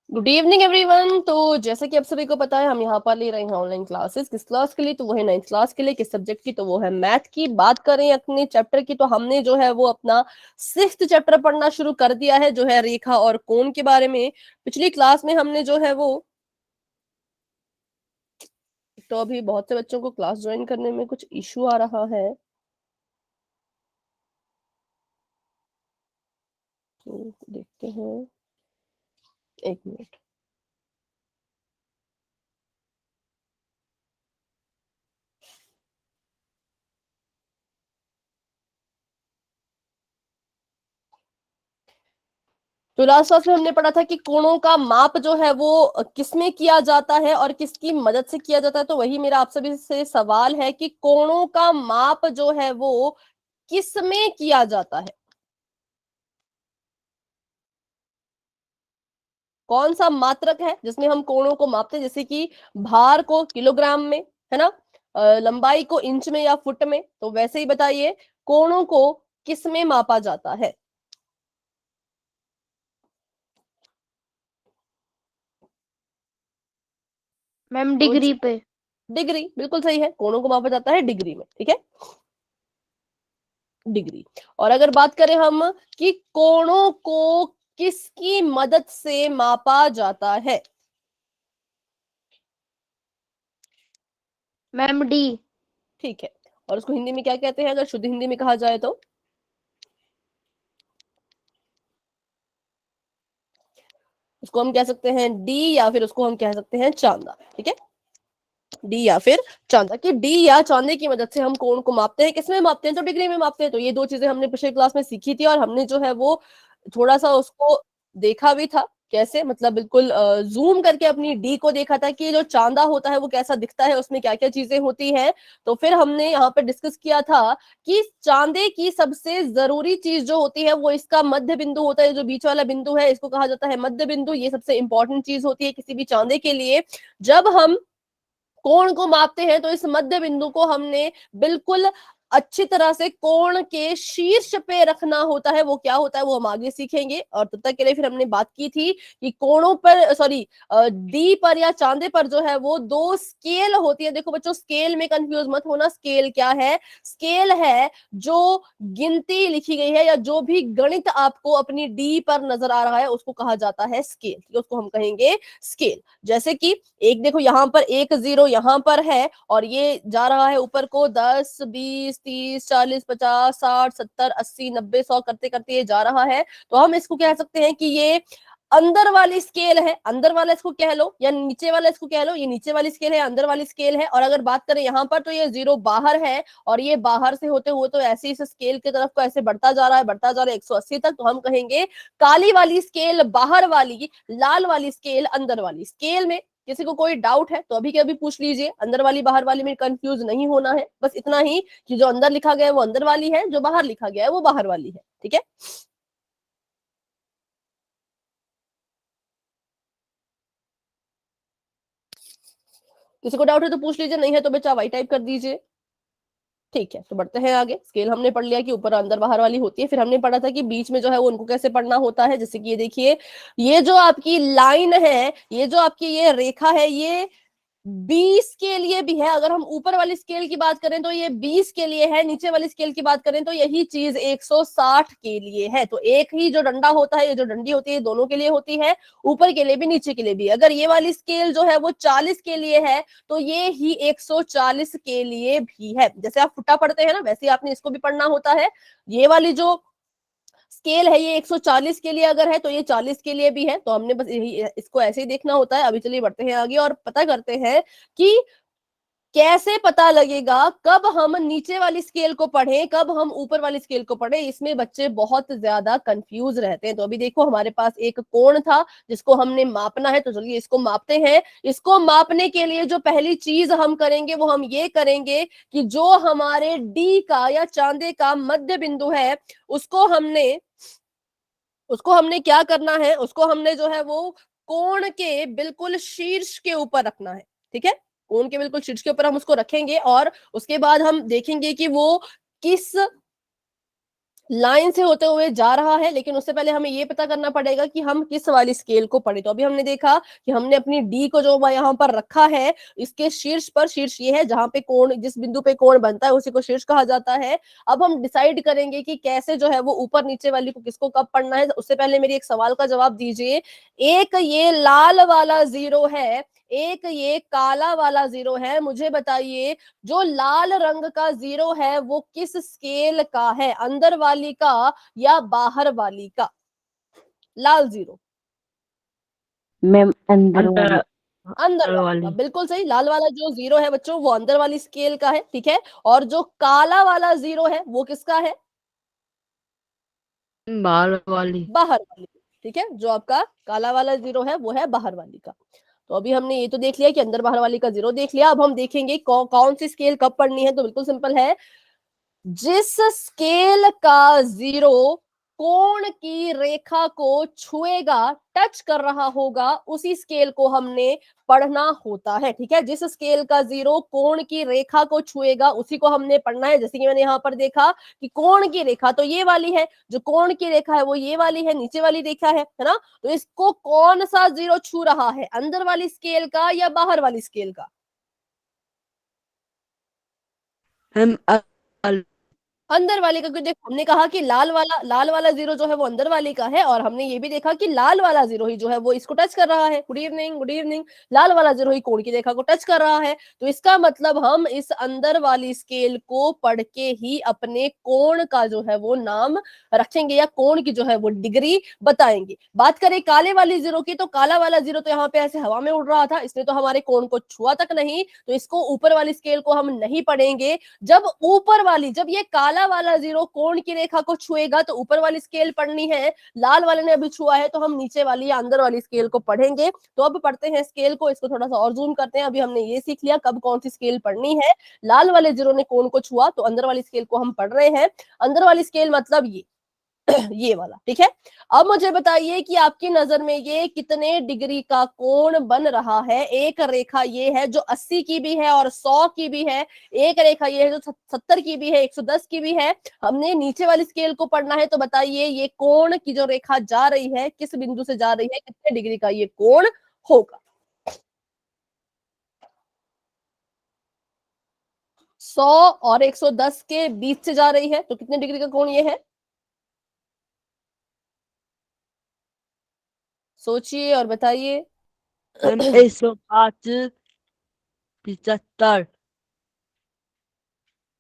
Good evening everyone. तो जैसे कि आप सभी को पता है, हम यहाँ पर ले रहे हैं ऑनलाइन क्लासेस। किस क्लास के लिए? तो वो है 9th क्लास के लिए। किस सब्जेक्ट की? तो वो है मैथ की। बात करें अपने चैप्टर की, तो हमने जो है वो अपना 6th चैप्टर पढ़ना शुरू कर दिया है, जो है रेखा और कोण के बारे में। पिछली क्लास में हमने जो है वो, तो अभी बहुत से बच्चों को क्लास ज्वाइन करने में कुछ इशू आ रहा है, तो देखते हैं, एक मिनट। तो लास्ट क्लास में हमने पढ़ा था कि कोणों का माप जो है वो किसमें किया जाता है और किसकी मदद से किया जाता है। तो वही मेरा आप सभी से सवाल है कि कोणों का माप जो है वो किसमें किया जाता है? कौन सा मात्रक है जिसमें हम कोणों को मापते हैं? जैसे कि भार को किलोग्राम में, है ना, लंबाई को इंच में या फुट में। तो वैसे ही बताइए, कोणों को किसमें मापा जाता है? मैम डिग्री पे। डिग्री, बिल्कुल सही है। कोणों को मापा जाता है डिग्री में, ठीक है, डिग्री। और अगर बात करें हम कि कोणों को किसकी मदद से मापा जाता है? Ma'am D. ठीक है। और उसको हिंदी में क्या कहते हैं, अगर शुद्ध हिंदी में कहा जाए तो? उसको हम कह सकते हैं डी, या फिर उसको हम कह सकते हैं चांदा। ठीक है, डी या फिर चांदा। कि डी या चांदे की मदद से हम कोण को मापते हैं। किसमें मापते हैं? तो डिग्री में मापते हैं। तो ये दो चीजें हमने पिछले क्लास में सीखी थी, और हमने जो है वो थोड़ा सा उसको देखा भी था। कैसे? मतलब बिल्कुल जूम करके अपनी डी को देखा था कि जो चांदा होता है वो कैसा दिखता है, उसमें क्या क्या चीजें होती हैं। तो फिर हमने यहाँ पे डिस्कस किया था कि चांदे की सबसे जरूरी चीज जो होती है वो इसका मध्य बिंदु होता है। जो बीच वाला बिंदु है, इसको कहा जाता है मध्य बिंदु। ये सबसे इंपॉर्टेंट चीज होती है किसी भी चांदे के लिए। जब हम कोण को मापते हैं तो इस मध्य बिंदु को हमने बिल्कुल अच्छी तरह से कोण के शीर्ष पे रखना होता है। वो क्या होता है वो हम आगे सीखेंगे। और तब तक के लिए फिर हमने बात की थी कि कोणों पर, सॉरी, डी पर या चांदे पर जो है वो दो स्केल होती है। देखो बच्चों, स्केल में कंफ्यूज मत होना। स्केल क्या है? स्केल है जो गिनती लिखी गई है या जो भी गणित आपको अपनी डी पर नजर आ रहा है उसको कहा जाता है स्केल। उसको हम कहेंगे स्केल। जैसे कि एक देखो, यहाँ पर एक जीरो यहाँ पर है, और ये जा रहा है ऊपर को 10 20 30 40 50 60 70 80 90 100 करते करते ये जा रहा है। तो हम इसको कह सकते हैं कि ये अंदर वाली स्केल है। अंदर वाला इसको कह लो, या नीचे वाला इसको कह लो। ये नीचे वाली स्केल है, अंदर वाली स्केल है। और अगर बात करें यहाँ पर, तो ये जीरो बाहर है, और ये बाहर से होते हुए तो ऐसे इस स्केल की तरफ को ऐसे बढ़ता जा रहा है, बढ़ता जा रहा है 180 तक। तो हम कहेंगे काली वाली स्केल बाहर वाली, लाल वाली स्केल अंदर वाली। स्केल में किसी को कोई डाउट है तो अभी के अभी पूछ लीजिए। अंदर वाली बाहर वाली में कंफ्यूज नहीं होना है। बस इतना ही कि जो अंदर लिखा गया है वो अंदर वाली है, जो बाहर लिखा गया है वो बाहर वाली है। ठीक है, किसी को डाउट है तो पूछ लीजिए, नहीं है तो बेचा वाई टाइप कर दीजिए। ठीक है, तो बढ़ते हैं आगे। स्केल हमने पढ़ लिया कि ऊपर अंदर बाहर वाली होती है। फिर हमने पढ़ा था कि बीच में जो है वो उनको कैसे पढ़ना होता है। जैसे कि ये देखिए, ये जो आपकी लाइन है, ये जो आपकी ये रेखा है, ये 20 के लिए भी है। अगर हम ऊपर वाली स्केल की बात करें तो ये 20 के लिए है। नीचे वाली स्केल की बात करें तो यही चीज 160 के लिए है। तो एक ही जो डंडा होता है, ये जो डंडी होती है, दोनों के लिए होती है, ऊपर के लिए भी नीचे के लिए भी। अगर ये वाली स्केल जो है वो 40 के लिए है तो ये ही 140 के लिए भी है। जैसे आप फुटा पढ़ते हैं ना, वैसे आपने इसको भी पढ़ना होता है। ये वाली जो स्केल है ये 140 के लिए अगर है तो ये 40 के लिए भी है। तो हमने बस यही इसको ऐसे ही देखना होता है। अभी चलिए बढ़ते हैं आगे और पता करते हैं कि कैसे पता लगेगा कब हम नीचे वाली स्केल को पढ़ें, कब हम ऊपर वाली स्केल को पढ़ें। इसमें बच्चे बहुत ज्यादा कंफ्यूज रहते हैं। तो अभी देखो, हमारे पास एक कोण था जिसको हमने मापना है। तो चलिए इसको मापते हैं। इसको मापने के लिए जो पहली चीज हम करेंगे वो हम ये करेंगे कि जो हमारे डी का या चांदे का मध्य बिंदु है उसको हमने क्या करना है, उसको हमने जो है वो कोण के बिल्कुल शीर्ष के ऊपर रखना है। ठीक है, कोण के बिल्कुल शीर्ष के ऊपर हम उसको रखेंगे, और उसके बाद हम देखेंगे कि वो किस लाइन से होते हुए जा रहा है, लेकिन उससे पहले हमें ये पता करना पड़ेगा कि हम किस वाली स्केल को पढ़े। तो अभी हमने देखा कि हमने अपनी डी को जो यहाँ पर रखा है, इसके शीर्ष पर, शीर्ष ये है जहां पे कोण, जिस बिंदु पे कोण बनता है उसी को शीर्ष कहा जाता है। अब हम डिसाइड करेंगे कि कैसे जो है वो ऊपर नीचे वाली को किसको कब पढ़ना है। उससे पहले मेरी एक सवाल का जवाब दीजिए। एक ये लाल वाला 0 है, एक ये काला वाला 0 है, मुझे बताइए जो लाल रंग का 0 है वो किस स्केल का है, अंदर वाली का या बाहर वाली का? लाल 0 मैम अंदर अंदर वाली। अंदर वाली का, वाली बिल्कुल सही। लाल वाला जो 0 है बच्चों वो अंदर वाली स्केल का है, ठीक है। और जो काला वाला 0 है वो किसका है? बाहर वाली बाहर वाली, ठीक है। जो आपका काला वाला 0 है वो है बाहर वाली का। तो अभी हमने ये तो देख लिया कि अंदर बाहर वाली का 0 देख लिया। अब हम देखेंगे कौन सी स्केल कब पढ़नी है। तो बिल्कुल सिंपल है, जिस स्केल का 0 कोण की रेखा को छुएगा, टच कर रहा होगा, उसी स्केल को हमने पढ़ना होता है, ठीक है। जिस स्केल का 0 कोण की रेखा को छुएगा उसी को हमने पढ़ना है। जैसे कि मैंने यहाँ पर देखा कि कोण की रेखा तो ये वाली है, जो कोण की रेखा है वो ये वाली है, नीचे वाली रेखा है ना। तो इसको कौन सा 0 छू रहा है, अंदर वाली स्केल का या बाहर वाली स्केल का? हम अंदर वाले का, क्योंकि देखो हमने कहा कि लाल वाला 0 जो है वो अंदर वाले का है, और हमने ये भी देखा कि लाल वाला 0 ही जो है वो इसको टच कर रहा है। Good evening, good evening. लाल वाला 0 ही कोण की रेखा को टच कर रहा है। तो इसका मतलब हम इस अंदर वाली स्केल को पढ़ के ही अपने कोण का जो है वो नाम रखेंगे, या कोण की जो है वो डिग्री बताएंगे। बात करें काले वाली 0 की, तो काला वाला 0 तो यहाँ पे ऐसे हवा में उड़ रहा था, इसने तो हमारे कोण को छुआ तक नहीं, तो इसको ऊपर वाली स्केल को हम नहीं पढ़ेंगे। जब ऊपर वाली, जब ये काला वाला 0 कोण की रेखा को छुएगा तो ऊपर वाली स्केल पढ़नी है। लाल वाले ने अभी छुआ है तो हम नीचे वाली या अंदर वाली स्केल को पढ़ेंगे। तो अब पढ़ते हैं स्केल को, इसको थोड़ा सा और जूम करते हैं। अभी हमने ये सीख लिया कब कौन सी स्केल पढ़नी है। लाल वाले 0 ने कोण को छुआ तो अंदर वाली स्केल को हम पढ़ रहे हैं। अंदर वाली स्केल मतलब ये ये वाला, ठीक है। अब मुझे बताइए कि आपकी नजर में ये कितने डिग्री का कोण बन रहा है। एक रेखा ये है जो 80 की भी है और 100 की भी है, एक रेखा ये है जो 70 की भी है, 110 की भी है। हमने नीचे वाली स्केल को पढ़ना है, तो बताइए ये कोण की जो रेखा जा रही है किस बिंदु से जा रही है, कितने डिग्री का ये कोण होगा? 100 और 110 के बीच से जा रही है, तो कितने डिग्री का कोण ये है? सोचिए और बताइए। 105 75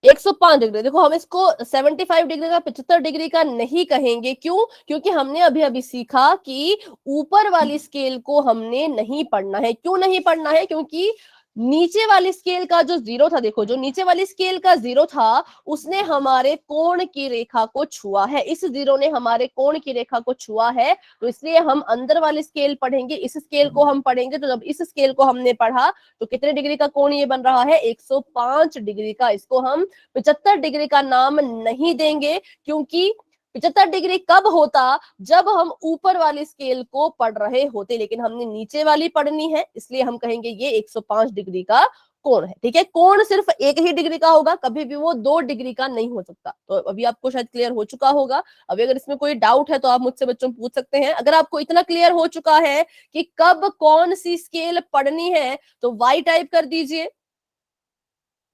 105 डिग्री। देखो हम इसको 75 डिग्री का, 75 डिग्री का नहीं कहेंगे। क्यों? क्योंकि हमने अभी अभी सीखा कि ऊपर वाली स्केल को हमने नहीं पढ़ना है। क्यों नहीं पढ़ना है? क्योंकि नीचे वाली स्केल का जो 0 था, देखो जो नीचे वाली स्केल का 0 था उसने हमारे कोण की रेखा को छुआ है। इस 0 ने हमारे कोण की रेखा को छुआ है, तो इसलिए हम अंदर वाली स्केल पढ़ेंगे, इस स्केल को हम पढ़ेंगे। तो जब इस स्केल को हमने पढ़ा तो कितने डिग्री का कोण ये बन रहा है? 105 डिग्री का। इसको हम 75 डिग्री का नाम नहीं देंगे, क्योंकि 75 डिग्री कब होता? जब हम ऊपर वाली स्केल को पढ़ रहे होते, लेकिन हमने नीचे वाली पढ़नी है, इसलिए हम कहेंगे ये 105 डिग्री का कोण है, ठीक है। कोण सिर्फ एक ही डिग्री का होगा, कभी भी वो 2 डिग्री का नहीं हो सकता। तो अभी आपको शायद क्लियर हो चुका होगा। अभी अगर इसमें कोई डाउट है तो आप मुझसे बच्चों पूछ सकते हैं। अगर आपको इतना क्लियर हो चुका है कि कब कौन सी स्केल पढ़नी है तो वाई टाइप कर दीजिए।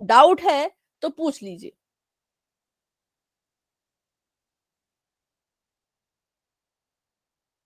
डाउट है तो पूछ लीजिए।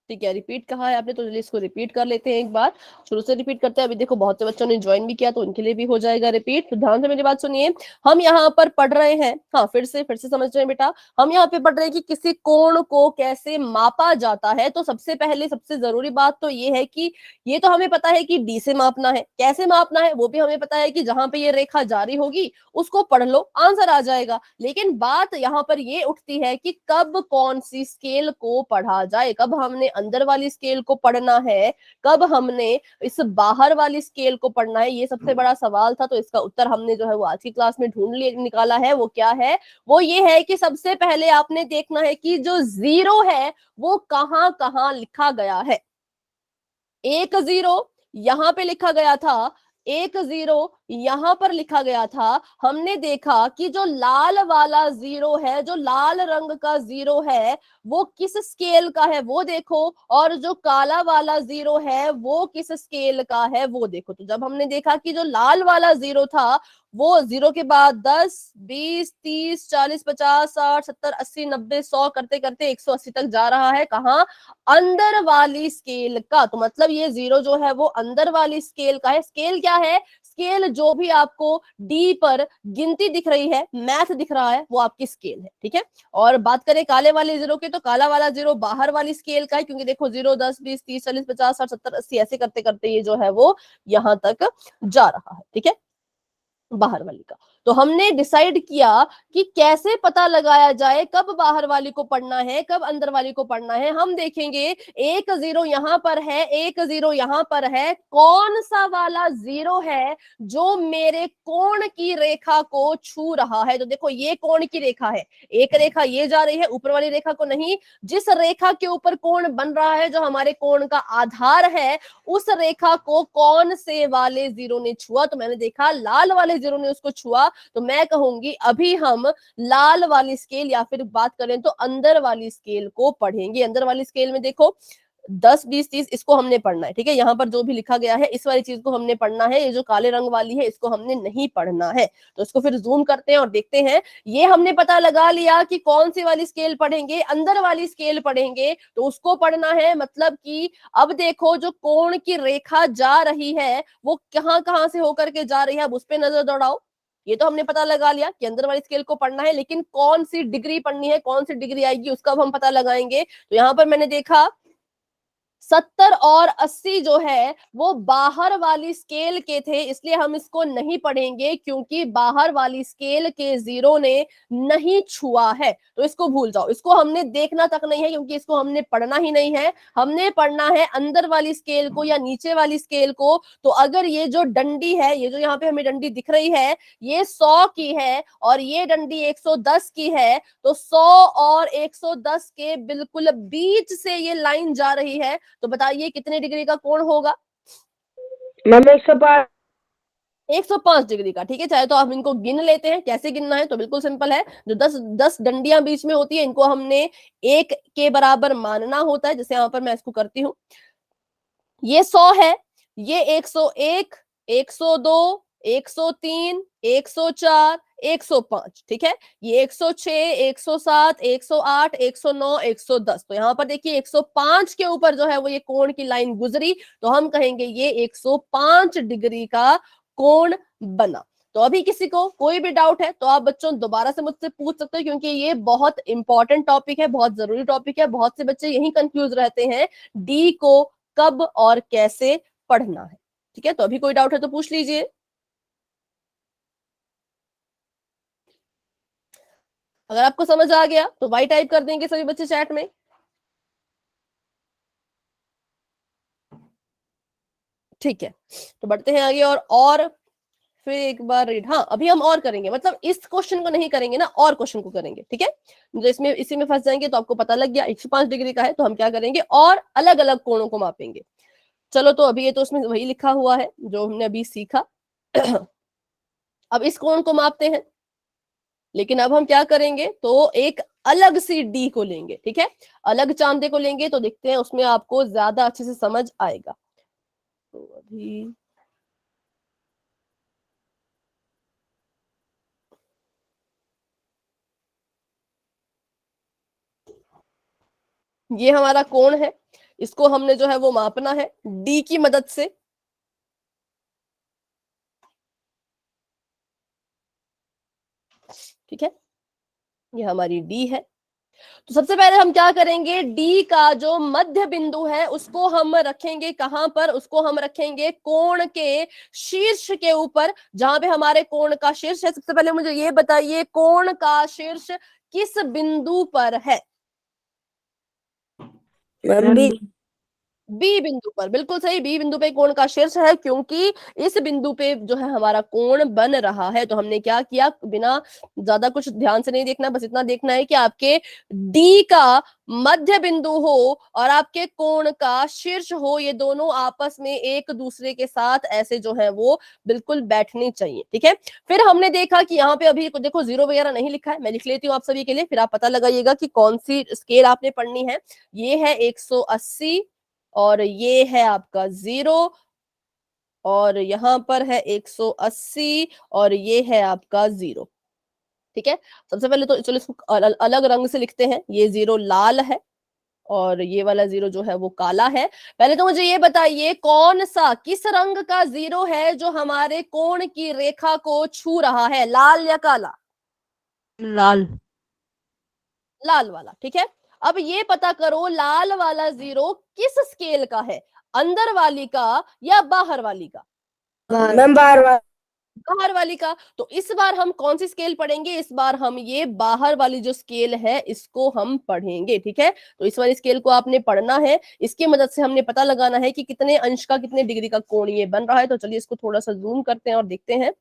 ठीक है, रिपीट कहा है आपने तो चलिए इसको रिपीट कर लेते हैं एक बार। शुरू से रिपीट करते हैं। अभी देखो बहुत से बच्चों ने ज्वाइन भी किया तो उनके लिए भी हो जाएगा रिपीट। तो ध्यान से मेरी बात सुनिए। हम यहाँ पर पढ़ रहे हैं, हाँ फिर से समझ रहे हैं बेटा। हम यहाँ पे पढ़ रहे हैं कि किसी कोण को कैसे मापा जाता है। तो सबसे पहले सबसे जरूरी बात तो ये है कि ये तो हमें पता है कि डी से मापना है। कैसे मापना है वो भी हमें पता है कि जहां पे ये रेखा जारी होगी उसको पढ़ लो, आंसर आ जाएगा। लेकिन बात यहाँ पर ये उठती है कि कब कौन सी स्केल को पढ़ा जाए, कब हमने अंदर वाली स्केल को पढ़ना है, कब हमने इस बाहर वाली स्केल को पढ़ना है। ये सबसे बड़ा सवाल था। तो इसका उत्तर हमने जो है वो आज की क्लास में ढूंढ निकाला है। वो क्या है? वो ये है कि सबसे पहले आपने देखना है कि जो 0 है वो कहां कहां लिखा गया है। एक 0 यहां पे लिखा गया था, एक 0 यहां पर लिखा गया था, हमने देखा कि जो लाल वाला जीरो है, जो लाल रंग का जीरो है, वो किस स्केल का है वो देखो, और जो काला वाला जीरो है वो किस स्केल का है वो देखो। तो जब हमने देखा कि जो लाल वाला जीरो था वो जीरो के बाद 10, 20, 30, 40, 50, 60, 70, 80, 90, 100 करते करते 180 तक जा रहा है, कहाँ? अंदर वाली स्केल का। तो मतलब ये जीरो जो है वो अंदर वाली स्केल का है। स्केल क्या है? स्केल जो भी आपको डी पर गिनती दिख रही है, मैथ दिख रहा है, वो आपकी स्केल है, ठीक है। और बात करें काले वाले जीरो की, तो काला वाला जीरो बाहर वाली स्केल का है, क्योंकि देखो 0, 10, 20, 30, 40, 50, 60, 70, 80 ऐसे करते करते ये जो है वो यहां तक जा रहा है, ठीक है, बाहर वाली का। तो हमने डिसाइड किया कि कैसे पता लगाया जाए कब बाहर वाली को पढ़ना है, कब अंदर वाली को पढ़ना है। हम देखेंगे एक जीरो यहां पर है, एक जीरो यहां पर है, कौन सा वाला जीरो है जो मेरे कोण की रेखा को छू रहा है। तो देखो ये कोण की रेखा है, एक रेखा ये जा रही है, ऊपर वाली रेखा को नहीं। जिस रेखा के ऊपर कोण बन रहा है, जो हमारे कोण का आधार है, उस रेखा को कौन से वाले जीरो ने छुआ? तो मैंने देखा लाल वाले जीरो ने उसको छुआ, तो मैं कहूंगी अभी हम लाल वाली स्केल या फिर बात करें तो अंदर वाली स्केल को पढ़ेंगे। अंदर वाली स्केल में देखो 10, 20, 30 इसको हमने पढ़ना है, ठीक है। यहाँ पर जो भी लिखा गया है इस वाली चीज को हमने पढ़ना है, ये जो काले रंग वाली है इसको हमने नहीं पढ़ना है। तो इसको फिर जूम करते हैं और देखते हैं। ये हमने पता लगा लिया कि कौन सी वाली स्केल पढ़ेंगे, अंदर वाली स्केल पढ़ेंगे, तो उसको पढ़ना है। मतलब कि अब देखो जो कोण की रेखा जा रही है वो कहां कहां से होकर के जा रही है, अब उस पर नजर दौड़ाओ। ये तो हमने पता लगा लिया कि अंदर वाली स्केल को पढ़ना है, लेकिन कौन सी डिग्री पढ़नी है, कौन सी डिग्री आएगी उसका अब हम पता लगाएंगे। तो यहां पर मैंने देखा 70 और 80 जो है वो बाहर वाली स्केल के थे, इसलिए हम इसको नहीं पढ़ेंगे, क्योंकि बाहर वाली स्केल के जीरो ने नहीं छुआ है। तो इसको भूल जाओ, इसको हमने देखना तक नहीं है, क्योंकि इसको हमने पढ़ना ही नहीं है। हमने पढ़ना है अंदर वाली स्केल को या नीचे वाली स्केल को। तो अगर ये जो डंडी है, ये जो यहाँ पे हमें डंडी दिख रही है, ये 100 की है और ये डंडी 110 की है, तो 100 और 110 के बिल्कुल बीच से ये लाइन जा रही है। तो बताइए कितने डिग्री का कोण होगा? मैम 105। 105 डिग्री का, ठीक है। चाहे तो आप इनको गिन लेते हैं, कैसे गिनना है तो बिल्कुल सिंपल है। जो 10 डंडियां बीच में होती है इनको हमने एक के बराबर मानना होता है। जैसे यहाँ पर मैं इसको करती हूँ, ये 100 है, ये 101, 102, 103, 104, 105, ठीक है। ये 106, 107, 108, 109, 110। तो यहाँ पर देखिए 105 के ऊपर जो है वो ये कोण की लाइन गुजरी, तो हम कहेंगे ये 105 डिग्री का कोण बना। तो अभी किसी को कोई भी डाउट है तो आप बच्चों दोबारा से मुझसे पूछ सकते हो, क्योंकि ये बहुत इंपॉर्टेंट टॉपिक है, बहुत जरूरी टॉपिक है। बहुत से बच्चे यही कंफ्यूज रहते हैं डी को कब और कैसे पढ़ना है, ठीक है। तो अभी कोई डाउट है तो पूछ लीजिए। अगर आपको समझ आ गया तो वाई टाइप कर देंगे सभी बच्चे चैट में। ठीक है, तो बढ़ते हैं आगे और फिर एक बार रीड। हाँ, अभी हम और करेंगे, मतलब इस क्वेश्चन को नहीं करेंगे ना, और क्वेश्चन को करेंगे, ठीक है। जो इसमें इसी में फंस जाएंगे तो आपको पता लग गया 105 डिग्री का है, तो हम क्या करेंगे और अलग अलग कोणों को मापेंगे। चलो, तो अभी ये तो उसमें वही लिखा हुआ है जो हमने अभी सीखा। अब इस कोण को मापते हैं, लेकिन अब हम क्या करेंगे तो एक अलग सी डी को लेंगे, ठीक है। अलग चांदे को लेंगे, तो देखते हैं उसमें आपको ज्यादा अच्छे से समझ आएगा। तो अभी ये हमारा कोण है, इसको हमने जो है वो मापना है डी की मदद से। ठीक है, ये हमारी डी है। तो सबसे पहले हम क्या करेंगे, डी का जो मध्य बिंदु है उसको हम रखेंगे कहां पर? उसको हम रखेंगे कोण के शीर्ष के ऊपर, जहां पे हमारे कोण का शीर्ष है। सबसे पहले मुझे ये बताइए कोण का शीर्ष किस बिंदु पर है? Ma'am B. बी बिंदु पर, बिल्कुल सही, बी बिंदु पे कोण का शीर्ष है, क्योंकि इस बिंदु पे जो है हमारा कोण बन रहा है। तो हमने क्या किया, बिना ज्यादा कुछ ध्यान से नहीं देखना, बस इतना देखना है कि आपके डी का मध्य बिंदु हो और आपके कोण का शीर्ष हो, ये दोनों आपस में एक दूसरे के साथ ऐसे जो है वो बिल्कुल बैठनी चाहिए। ठीक है, फिर हमने देखा कि यहाँ पे अभी देखो जीरो वगैरह नहीं लिखा है, मैं लिख लेती हूँ आप सभी के लिए, फिर आप पता लगाइएगा कि कौन सी स्केल आपने पढ़नी है। ये है 180 और ये है आपका 0 और यहां पर है 180 और ये है आपका 0। ठीक है, सबसे पहले तो चलो इसको अलग रंग से लिखते हैं। ये 0 लाल है और ये वाला 0 जो है वो काला है। पहले तो मुझे ये बताइए कौन सा, किस रंग का 0 है जो हमारे कोण की रेखा को छू रहा है, लाल या काला? लाल। लाल वाला। ठीक है, अब ये पता करो लाल वाला 0 किस स्केल का है, अंदर वाली का या बाहर वाली का? मैम बार बाहर वाली का। तो इस बार हम कौन सी स्केल पढ़ेंगे, इस बार हम ये बाहर वाली जो स्केल है इसको हम पढ़ेंगे। ठीक है, तो इस वाली स्केल को आपने पढ़ना है, इसकी मदद से हमने पता लगाना है कि कितने अंश का कितने डिग्री का कोण ये बन रहा है। तो चलिए इसको थोड़ा सा जूम करते हैं और देखते हैं।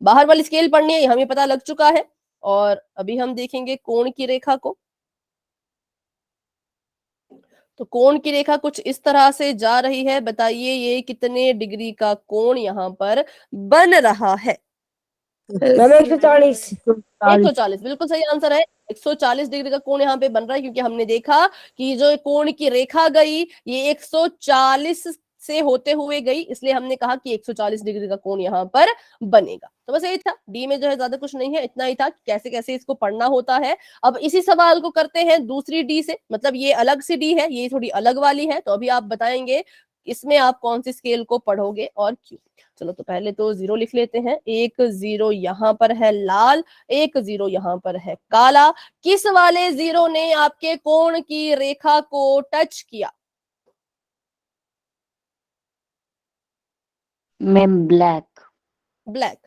बाहर वाली स्केल पढ़नी है, हमें पता लग चुका है, और अभी हम देखेंगे कोण की रेखा को। तो कोण की रेखा कुछ इस तरह से जा रही है, बताइए ये कितने डिग्री का कोण यहाँ पर बन रहा है? मैम 140। 140, बिल्कुल सही आंसर है। 140 डिग्री का कोण यहाँ पे बन रहा है, क्योंकि हमने देखा कि जो कोण की रेखा गई ये 140 से होते हुए गई, इसलिए हमने कहा कि 140 डिग्री का कोण यहाँ पर बनेगा। तो बस यही था, डी में जो है ज्यादा कुछ नहीं है, इतना ही था कि कैसे कैसे इसको पढ़ना होता है। अब इसी सवाल को करते हैं दूसरी डी से, मतलब ये अलग सी डी है, ये थोड़ी अलग वाली है। तो अभी आप बताएंगे इसमें आप कौन सी स्केल को पढ़ोगे और क्यों। चलो तो पहले तो 0 लिख लेते हैं। एक 0 यहाँ पर है लाल, एक 0 यहाँ पर है काला। किस वाले 0 ने आपके कोण की रेखा को टच किया? Ma'am black. ब्लैक।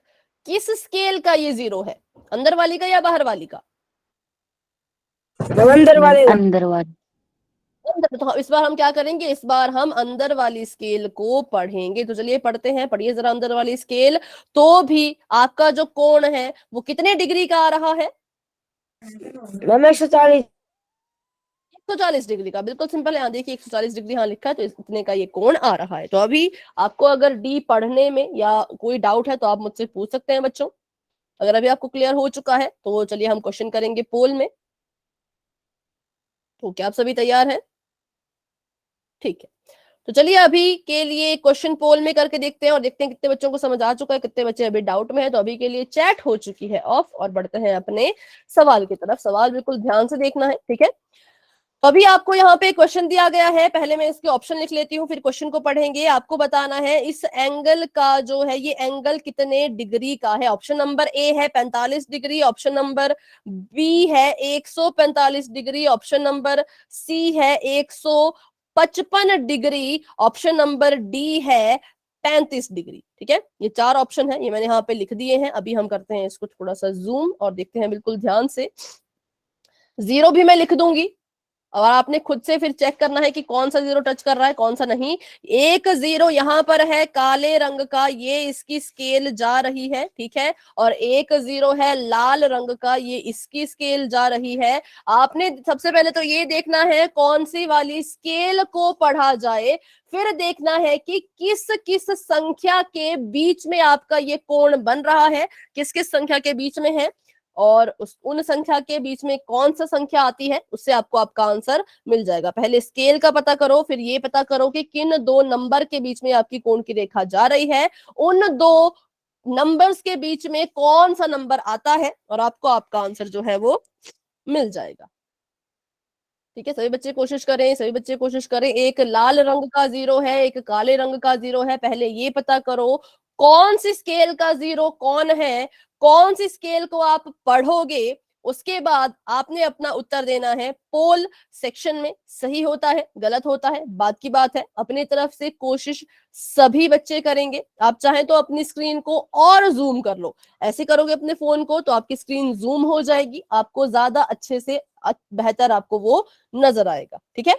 किस स्केल का ये 0 है, अंदर वाली का या बाहर वाली का? मैम अंदर वाले का। अंदर वाली। तो इस बार हम क्या करेंगे, इस बार हम अंदर वाली स्केल को पढ़ेंगे। तो चलिए पढ़ते हैं, पढ़िए जरा अंदर वाली स्केल। तो भी आपका जो कोण है वो कितने डिग्री का आ रहा है? मैम 140। 140 डिग्री का, बिल्कुल सिंपल है। यहाँ देखिए 140 डिग्री यहाँ लिखा है, तो इतने का ये कोण आ रहा है। तो अभी आपको अगर डी पढ़ने में या कोई डाउट है तो आप मुझसे पूछ सकते हैं बच्चों। अगर अभी आपको क्लियर हो चुका है तो चलिए हम क्वेश्चन करेंगे पोल में। तो क्या आप सभी तैयार हैं? ठीक है, तो चलिए अभी के लिए क्वेश्चन पोल में करके देखते हैं और देखते हैं कितने बच्चों को समझ आ चुका है, कितने बच्चे अभी डाउट में है। तो अभी के लिए चैट हो चुकी है ऑफ, और बढ़ते हैं अपने सवाल की तरफ। सवाल बिल्कुल ध्यान से देखना है, ठीक है। अभी आपको यहाँ पे क्वेश्चन दिया गया है, पहले मैं इसके ऑप्शन लिख लेती हूँ, फिर क्वेश्चन को पढ़ेंगे। आपको बताना है इस एंगल का जो है ये एंगल कितने डिग्री का है। ऑप्शन नंबर ए है 45 डिग्री, ऑप्शन नंबर बी है 145 डिग्री, ऑप्शन नंबर सी है 155 डिग्री, ऑप्शन नंबर डी है 35 डिग्री। ठीक है, ये 4 ऑप्शन है, ये मैंने यहाँ पे लिख दिए हैं। अभी हम करते हैं इसको थोड़ा सा जूम और देखते हैं बिल्कुल ध्यान से। 0 भी मैं लिख दूंगी और आपने खुद से फिर चेक करना है कि कौन सा 0 टच कर रहा है कौन सा नहीं। एक 0 यहाँ पर है काले रंग का, ये इसकी स्केल जा रही है, ठीक है। और एक 0 है लाल रंग का, ये इसकी स्केल जा रही है। आपने सबसे पहले तो ये देखना है कौन सी वाली स्केल को पढ़ा जाए, फिर देखना है कि किस किस संख्या के बीच में आपका ये कोण बन रहा है, किस किस संख्या के बीच में है, और उन संख्या के बीच में कौन सा संख्या आती है, उससे आपको आपका आंसर मिल जाएगा। पहले स्केल का पता करो, फिर ये पता करो कि किन दो नंबर के बीच में आपकी कोण की रेखा जा रही है, उन दो नंबर्स के बीच में कौन सा नंबर आता है, और आपको आपका आंसर जो है वो मिल जाएगा। ठीक है, सभी बच्चे कोशिश करें, सभी बच्चे कोशिश करें। एक लाल रंग का 0 है, एक काले रंग का 0 है। पहले ये पता करो कौन सी स्केल का 0 कौन है, कौन सी स्केल को आप पढ़ोगे, उसके बाद आपने अपना उत्तर देना है पोल सेक्शन में। सही होता है गलत होता है बात की बात है, अपनी तरफ से कोशिश सभी बच्चे करेंगे। आप चाहें तो अपनी स्क्रीन को और जूम कर लो, ऐसे करोगे अपने फोन को तो आपकी स्क्रीन जूम हो जाएगी, आपको ज्यादा अच्छे से बेहतर आपको वो नजर आएगा। ठीक है,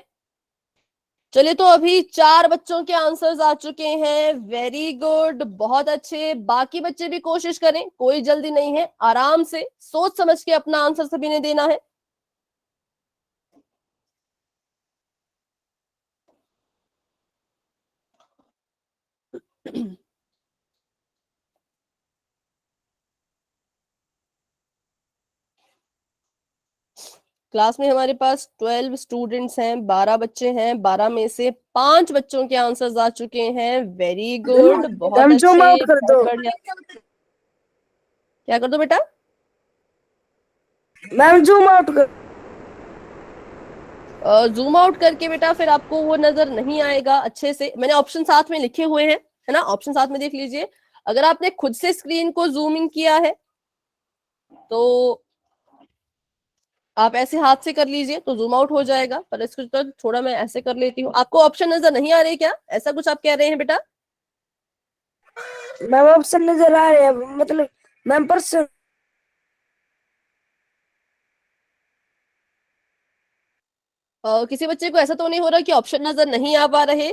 चलिए, तो अभी 4 बच्चों के आंसर्स आ चुके हैं। वेरी गुड, बहुत अच्छे। बाकी बच्चे भी कोशिश करें, कोई जल्दी नहीं है, आराम से सोच समझ के अपना आंसर सभी ने देना है। क्लास में हमारे पास 12 स्टूडेंट्स हैं, 12 बच्चे हैं। 12 में से 5 बच्चों के आंसर्स आ चुके हैं। वेरी गुड, बहुत मैम जूम अच्छे, आउट कर दो। बहुत बढ़िया। क्या कर दो बेटा? मैम जूम आउट कर। जूम आउट करके बेटा फिर आपको वो नजर नहीं आएगा अच्छे से। मैंने ऑप्शन साथ में लिखे हुए हैं, है ना, ऑप्शन साथ में देख लीजिए। अगर आपने खुद से स्क्रीन को जूम इन किया है तो आप ऐसे हाथ से कर लीजिए तो जूम आउट हो जाएगा, पर इसको तो थोड़ा मैं ऐसे कर लेती हूँ। आपको ऑप्शन नजर नहीं आ रहे क्या? ऐसा कुछ आप कह रहे हैं बेटा? मैम ऑप्शन नजर आ रहे हैं, मतलब मैम पर्सन। किसी बच्चे को ऐसा तो नहीं हो रहा कि ऑप्शन नजर नहीं आ पा रहे?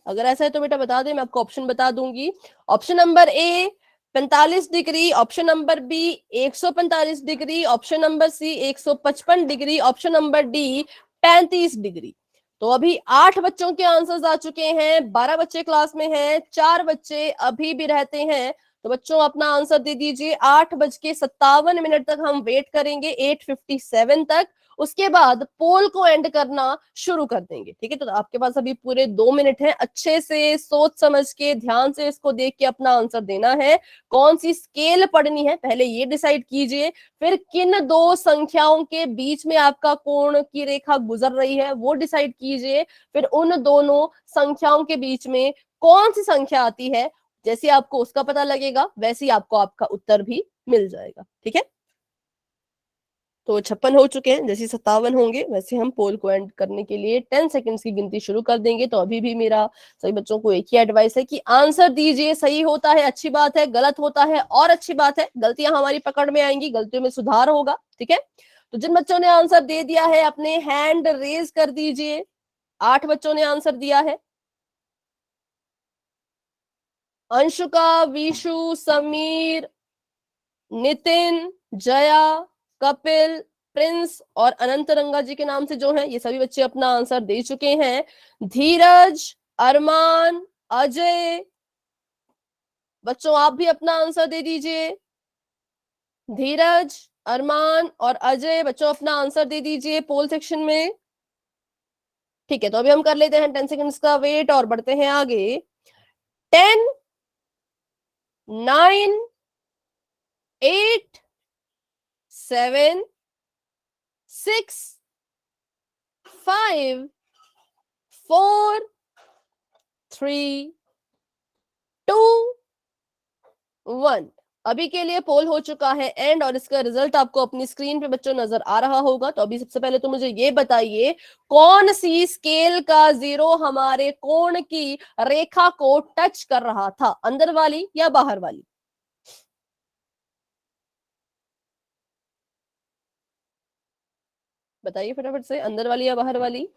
अगर ऐसा है तो बेटा बता दें, मैं आपको ऑप्शन बता दूंगी। Option number A 45 degree, option number B 145 degree, option number C 155 degree, option number D 35 degree. तो अभी 8 बच्चों के आंसर्स आ चुके हैं। 12 बच्चे क्लास में हैं, 4 बच्चे अभी भी रहते हैं। तो बच्चों अपना आंसर दे दीजिए। 8:57 तक हम वेट करेंगे, 8:57 तक। उसके बाद पोल को एंड करना शुरू कर देंगे। ठीक है, तो आपके पास अभी पूरे 2 मिनट हैं। अच्छे से सोच समझ के ध्यान से इसको देख के अपना आंसर देना है। कौन सी स्केल पढ़नी है पहले ये डिसाइड कीजिए, फिर किन 2 संख्याओं के बीच में आपका कोण की रेखा गुजर रही है वो डिसाइड कीजिए। फिर उन दोनों संख्याओं के बीच में कौन सी संख्या आती है, जैसे आपको उसका पता लगेगा वैसे ही आपको आपका उत्तर भी मिल जाएगा। ठीक है, तो 56 हो चुके हैं, जैसे 57 होंगे वैसे हम पोल को एंड करने के लिए 10 सेकंड्स की गिनती शुरू कर देंगे। तो अभी भी मेरा सभी बच्चों को एक ही एडवाइस है कि आंसर दीजिए। सही होता है अच्छी बात है, गलत होता है और अच्छी बात है। गलतियां हमारी पकड़ में आएंगी, गलतियों में सुधार होगा। ठीक है, तो जिन बच्चों ने आंसर दे दिया है अपने हैंड रेज कर दीजिए। 8 बच्चों ने आंसर दिया है। अंशुका, विशु, समीर, नितिन, जया, कपिल, प्रिंस और अनंत रंगा जी के नाम से जो है ये सभी बच्चे अपना आंसर दे चुके हैं। धीरज, अरमान, अजय, बच्चों आप भी अपना आंसर दे दीजिए। धीरज, अरमान और अजय, बच्चों अपना आंसर दे दीजिए पोल सेक्शन में। ठीक है, तो अभी हम कर लेते हैं 10 सेकंड्स का वेट और बढ़ते हैं आगे। 10, 9, 8, 7, 6, 5, 4, 3, 2, 1। अभी के लिए पोल हो चुका है एंड और इसका रिजल्ट आपको अपनी स्क्रीन पे बच्चों नजर आ रहा होगा। तो अभी सबसे पहले तो मुझे ये बताइए, कौन सी स्केल का 0 हमारे कोण की रेखा को टच कर रहा था, अंदर वाली या बाहर वाली? बताइए फटाफट से, अंदर वाली या बाहर वाली?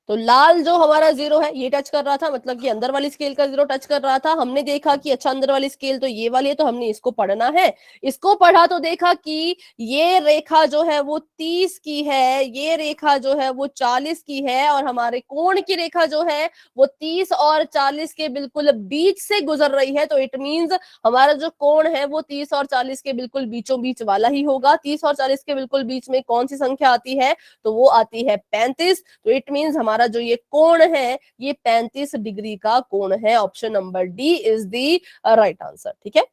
तो लाल जो हमारा 0 है ये टच कर रहा था, मतलब कि अंदर वाली स्केल का 0 टच कर रहा था। हमने देखा कि अच्छा अंदर वाली स्केल तो ये वाली है, तो हमने इसको पढ़ना है। इसको पढ़ा तो देखा कि ये रेखा जो है वो 30 की है, ये रेखा जो है वो 40 की है, और हमारे कोण की रेखा जो है वो 30 और 40 के बिल्कुल बीच से गुजर रही है। तो इट मीन्स हमारा जो कोण है वो 30 और 40 के बिल्कुल बीचों बीच वाला ही होगा। 30 और 40 के बिल्कुल बीच में कौन सी संख्या आती है? तो वो आती है 35। तो इट मीन्स हमारा जो ये कोण है ये 35 डिग्री का कोण है। Option number D is the right answer. ठीक है,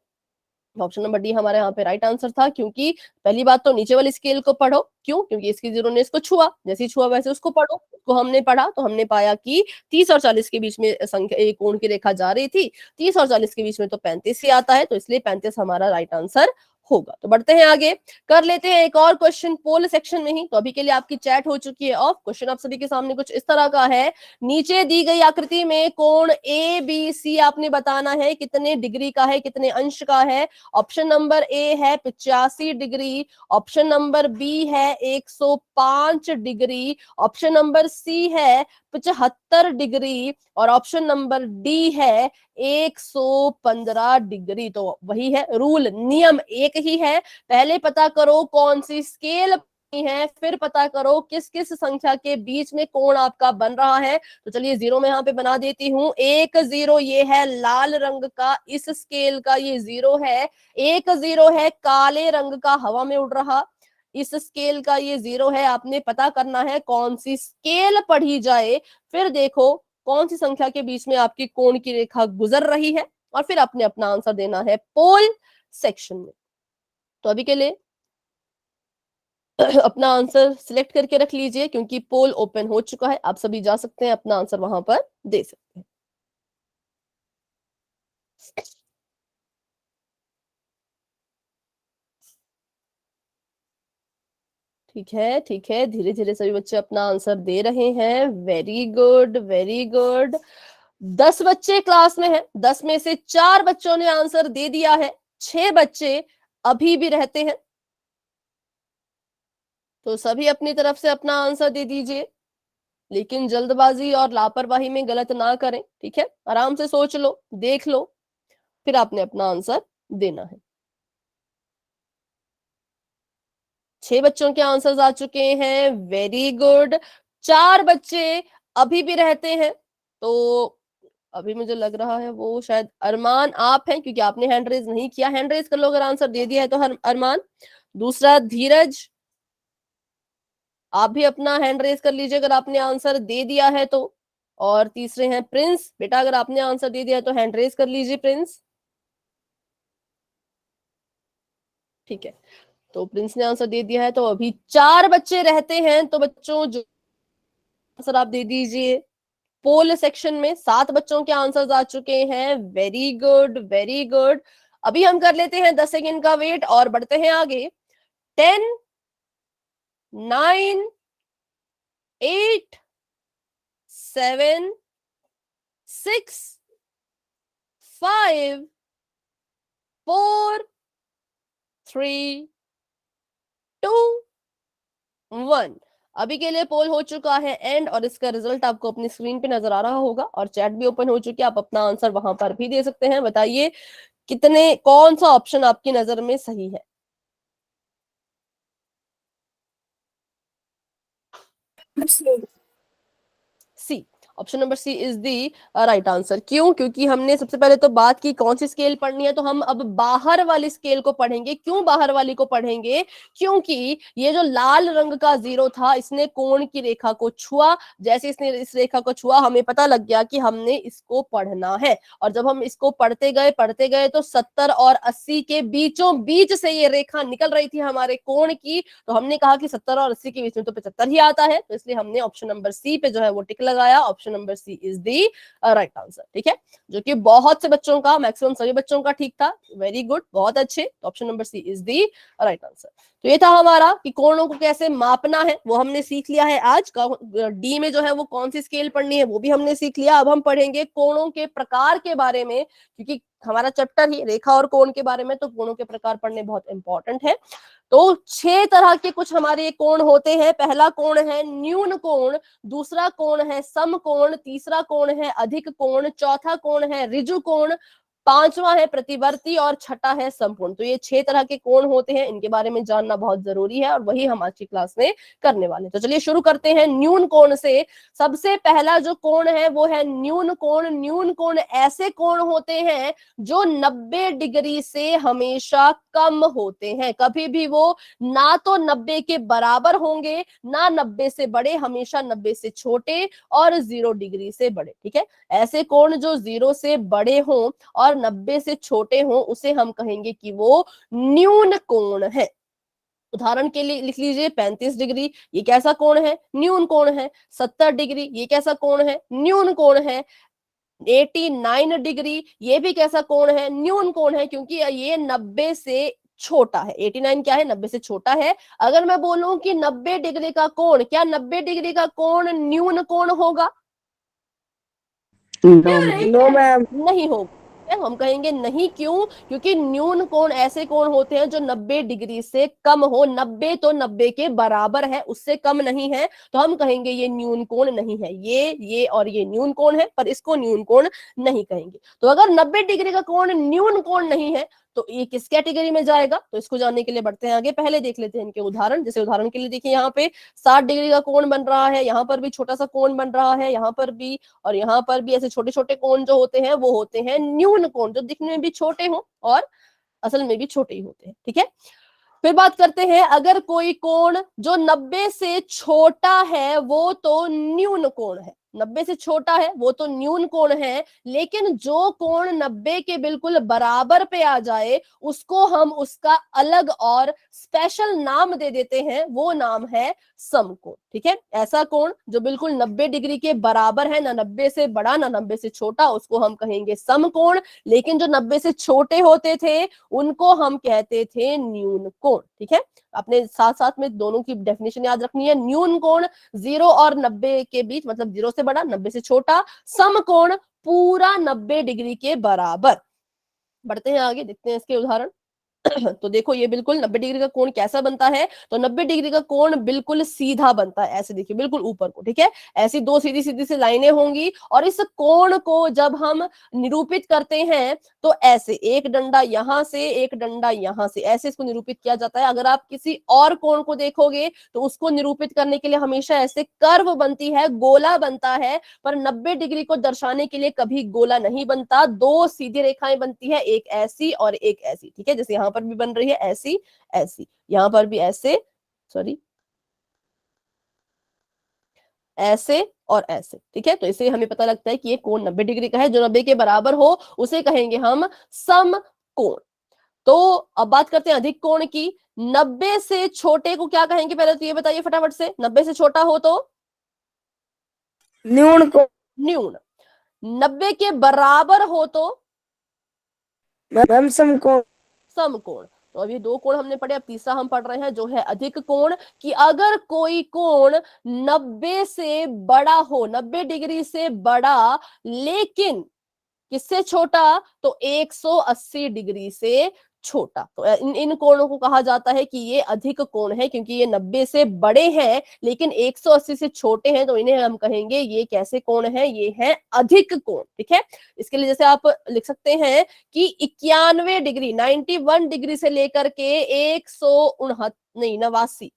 ऑप्शन नंबर डी हमारे यहाँ पे राइट आंसर था। क्योंकि पहली बात तो नीचे वाली स्केल को पढ़ो, क्यों? क्योंकि इसकी 0 ने इसको छुआ, जैसे ही छुआ वैसे उसको पढ़ो। उसको हमने पढ़ा तो हमने पाया कि 30 और 40 के बीच में संख्या कोण की रेखा जा रही थी। 30 और 40 के बीच में तो 35 ही आता है, तो इसलिए 35 हमारा राइट आंसर होगा। तो बढ़ते हैं आगे, कर लेते हैं एक और क्वेश्चन पोल सेक्शन में ही। तो अभी के लिए आपकी चैट हो चुकी है ऑफ। क्वेश्चन आप सभी के सामने कुछ इस तरह का है, नीचे दी गई आकृति में कोण ए बी सी आपने बताना है कितने डिग्री का है, कितने अंश का है। ऑप्शन नंबर ए है 85 डिग्री, ऑप्शन नंबर बी है 105 डिग्री, ऑप्शन नंबर सी है 75 डिग्री और ऑप्शन नंबर डी है 115 डिग्री। तो वही है रूल, नियम एक ही है। पहले पता करो कौन सी स्केल है, फिर पता करो किस किस संख्या के बीच में कोण आपका बन रहा है। तो चलिए जीरो में यहाँ पे बना देती हूँ। 1 0 ये है लाल रंग का, इस स्केल का ये 0 है। 1 0 है काले रंग का, हवा में उड़ रहा, इस स्केल का ये 0 है। आपने पता करना है कौन सी स्केल पढ़ी जाए, फिर देखो कौन सी संख्या के बीच में आपकी कोण की रेखा गुजर रही है, और फिर आपने अपना आंसर देना है पोल सेक्शन में। तो अभी के लिए अपना आंसर सिलेक्ट करके रख लीजिए, क्योंकि पोल ओपन हो चुका है। आप सभी जा सकते हैं, अपना आंसर वहां पर दे सकते हैं। ठीक है, ठीक है, धीरे धीरे सभी बच्चे अपना आंसर दे रहे हैं। Very good, very good. 10 बच्चे क्लास में हैं, 10 में से 4 बच्चों ने आंसर दे दिया है, 6 बच्चे अभी भी रहते हैं। तो सभी अपनी तरफ से अपना आंसर दे दीजिए, लेकिन जल्दबाजी और लापरवाही में गलत ना करें, ठीक है। आराम से सोच लो, देख लो, फिर आपने अपना आंसर देना है। 6 बच्चों के आंसर्स आ चुके हैं, वेरी गुड। 4 बच्चे अभी भी रहते हैं। तो अभी मुझे लग रहा है वो शायद अरमान आप हैं, क्योंकि आपने हैंड रेज नहीं किया। हैंड रेज कर लो अगर आंसर दे दिया है तो अरमान। दूसरा धीरज, आप भी अपना हैंड रेज कर लीजिए अगर आपने आंसर दे दिया है तो। और तीसरे हैं प्रिंस, बेटा अगर आपने आंसर दे दिया है तो हैंड रेज कर लीजिए प्रिंस। ठीक है, तो प्रिंस ने आंसर दे दिया है, तो अभी 4 बच्चे रहते हैं। तो बच्चों जो आंसर आप दे दीजिए पोल सेक्शन में। 7 बच्चों के आंसर्स आ चुके हैं, वेरी गुड, वेरी गुड। अभी हम कर लेते हैं 10 सेकेंड का वेट और बढ़ते हैं आगे। 10 9 8 7 6 5 4 3 2 1। अभी के लिए पोल हो चुका है एंड, और इसका रिजल्ट आपको अपनी स्क्रीन पे नजर आ रहा होगा, और चैट भी ओपन हो चुकी है। आप अपना आंसर वहां पर भी दे सकते हैं। बताइए कितने, कौन सा ऑप्शन आपकी नजर में सही है। C, option number C is the right answer. क्यों? क्योंकि हमने सबसे पहले तो बात की कौन सी स्केल पढ़नी है, तो हम अब बाहर वाली स्केल को पढ़ेंगे। क्यों बाहर वाली को पढ़ेंगे? क्योंकि ये जो लाल रंग का 0 था, इसने कोण की रेखा को छुआ। जैसे इसने इस रेखा को छुआ, हमें पता लग गया कि हमने इसको पढ़ना है। और जब हम इसको पढ़ते गए तो 70 और 80 के बीचों बीच से ये रेखा निकल रही थी हमारे कोण की। तो हमने कहा कि 70 और 80 के बीच में तो 75 ही आता है। तो इसलिए हमने ऑप्शन नंबर सी पे जो है वो टिक लगाया। Option number C is the right answer, ठीक है, जो कि बहुत से बच्चों का, मैक्सिमम सभी बच्चों का ठीक था। वेरी गुड, बहुत अच्छे। तो option number C is the right answer. तो ये था हमारा कि कोणों को कैसे मापना है, वो हमने सीख लिया है आज का। डी में जो है वो कौन सी स्केल पढ़नी है वो भी हमने सीख लिया। अब हम पढ़ेंगे कोणों के प्रकार के बारे में, क्योंकि हमारा चैप्टर ही रेखा और कोण के बारे में, तो कोणों के प्रकार पढ़ने बहुत इंपॉर्टेंट है। तो 6 तरह के कुछ हमारे कोण होते हैं। पहला कोण है न्यून कोण, दूसरा कोण है सम कोण, तीसरा कोण है अधिक कोण, चौथा कोण है ऋजु कोण, पांचवा है प्रतिवर्ती और छठा है समकोण। तो ये 6 तरह के कोण होते हैं, इनके बारे में जानना बहुत जरूरी है, और वही हम आज की क्लास में करने वाले हैं। तो चलिए शुरू करते हैं न्यून कोण से। सबसे पहला जो कोण है वो है न्यून कोण। न्यून कोण ऐसे कोण होते हैं जो 90 डिग्री से हमेशा कम होते हैं। कभी भी वो ना तो 90 के बराबर होंगे, ना 90 से बड़े, हमेशा 90 से छोटे और 0 डिग्री से बड़े, ठीक है। ऐसे कोण जो 0 से बड़े हों और 90 से छोटे हों, उसे हम कहेंगे कि वो न्यून कोण है। उदाहरण के लिए लिख लीजिए 35 डिग्री, ये कैसा कोण है? न्यून कोण है। 70 डिग्री, ये कैसा कोण है? न्यून कोण है। 89 डिग्री, ये भी कैसा कोण है? न्यून कोण है, क्योंकि ये 90 से छोटा है। 89 क्या है, 90 से छोटा है। अगर मैं बोलूं कि 90 डिग्री का कोण, क्या 90 डिग्री का कोण न्यून कोण होगा? No no ma'am. नहीं होगा। हम कहेंगे नहीं, क्यों? क्योंकि न्यून कोण ऐसे कोण होते हैं जो 90 डिग्री से कम हो। 90 तो 90 के बराबर है, उससे कम नहीं है, तो हम कहेंगे ये न्यून कोण नहीं है। ये और ये न्यून कोण है, पर इसको न्यून कोण नहीं कहेंगे। तो अगर 90 डिग्री का कोण न्यून कोण नहीं है तो ये किस कैटेगरी में जाएगा? तो इसको जानने के लिए बढ़ते हैं आगे। पहले देख लेते हैं इनके उदाहरण। जैसे उदाहरण के लिए देखिए, यहाँ पे 60 डिग्री का कोण बन रहा है, यहाँ पर भी छोटा सा कोण बन रहा है, यहाँ पर भी और यहाँ पर भी। ऐसे छोटे छोटे कोण जो होते हैं वो होते हैं न्यून कोण, जो दिखने में भी छोटे हों और असल में भी छोटे ही होते हैं। ठीक है, फिर बात करते हैं, अगर कोई कोण जो 90 से छोटा है वो तो न्यून कोण है। 90 से छोटा है वो तो न्यून कोण है, लेकिन जो कोण 90 के बिल्कुल बराबर पे आ जाए उसको हम उसका अलग और स्पेशल नाम दे देते हैं, वो नाम है समकोण। ठीक है, ऐसा कोण जो बिल्कुल 90 डिग्री के बराबर है, ना 90 से बड़ा ना 90 से छोटा, उसको हम कहेंगे समकोण। लेकिन जो 90 से छोटे होते थे उनको हम कहते थे न्यून कोण। ठीक है, अपने साथ साथ में दोनों की डेफिनेशन याद रखनी है। न्यून कोण 0 और 90 के बीच, मतलब 0 से बड़ा 90 से छोटा। समकोण पूरा 90 डिग्री के बराबर। बढ़ते हैं आगे, देखते हैं इसके उदाहरण। तो देखो, ये बिल्कुल 90 डिग्री का कोण कैसा बनता है? तो 90 डिग्री का कोण बिल्कुल सीधा बनता है, ऐसे देखिए बिल्कुल ऊपर को। ठीक है, ऐसी दो सीधी सीधी से लाइनें होंगी और इस कोण को जब हम निरूपित करते हैं तो ऐसे एक डंडा यहां से, एक डंडा यहां से, ऐसे इसको निरूपित किया जाता है। अगर आप किसी और कोण को देखोगे तो उसको निरूपित करने के लिए हमेशा ऐसे कर्व बनती है, गोला बनता है, पर 90 डिग्री को दर्शाने के लिए कभी गोला नहीं बनता। दो सीधी रेखाएं बनती है, एक ऐसी और एक ऐसी। ठीक है, जैसे यहाँ पर भी बन रही है ऐसी ऐसी, यहाँ पर भी ऐसे, सॉरी ऐसे और ऐसे। ठीक है, तो इससे हमें पता लगता है कि ये कोण 90 डिग्री का है। जो 90 के बराबर हो उसे कहेंगे हम समकोण। तो अब बात करते हैं अधिक कोण की। 90 से छोटे को क्या कहेंगे? पहले तो ये बताइए फटाफट से, 90 से छोटा हो तो न्यून कोण। न्यून। 90 के बराबर हो तो मैम समकोण। समकोण। तो अभी दो कोण हमने पढ़े, अब तीसरा हम पढ़ रहे हैं जो है अधिक कोण। कि अगर कोई कोण 90 से बड़ा हो, 90 डिग्री से बड़ा, लेकिन किससे छोटा? तो 180 डिग्री से छोटा, तो इन कोणों को कहा जाता है कि ये अधिक कोण है, क्योंकि ये 90 से बड़े हैं लेकिन 180 से छोटे हैं, तो इन्हें हम कहेंगे ये कैसे कोण है? ये है अधिक कोण। ठीक है, इसके लिए जैसे आप लिख सकते हैं कि 91 डिग्री, 91 डिग्री से लेकर के 169 नहीं 89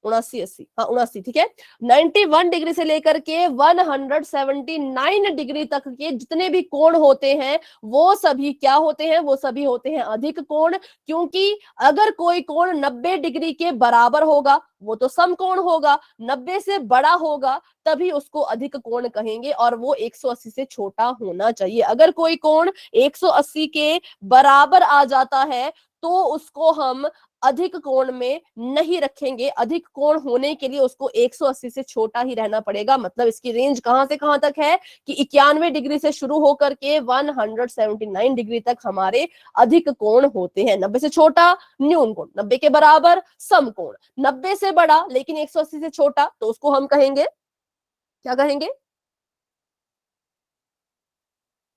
उनासी 80, हाँ 79, ठीक है। 91 डिग्री से लेकर के 179 डिग्री तक के जितने भी कोण होते हैं वो सभी क्या होते हैं? वो सभी होते हैं अधिक कोण। क्योंकि अगर कोई कोण 90 डिग्री के बराबर होगा वो तो समकोण होगा, 90 से बड़ा होगा तभी उसको अधिक कोण कहेंगे, और वो 180 से छोटा होना चाहिए। अगर कोई कोण 180 के बराबर आ जाता है तो उसको हम अधिक कोण में नहीं रखेंगे। अधिक कोण होने के लिए उसको 180 से छोटा ही रहना पड़ेगा। मतलब इसकी रेंज कहां से कहां तक है कि 91 डिग्री से शुरू होकर के 179 डिग्री तक हमारे अधिक कोण होते हैं। 90 से छोटा न्यून कोण, 90 के बराबर समकोण, 90 से बड़ा लेकिन 180 से छोटा तो उसको हम कहेंगे, क्या कहेंगे?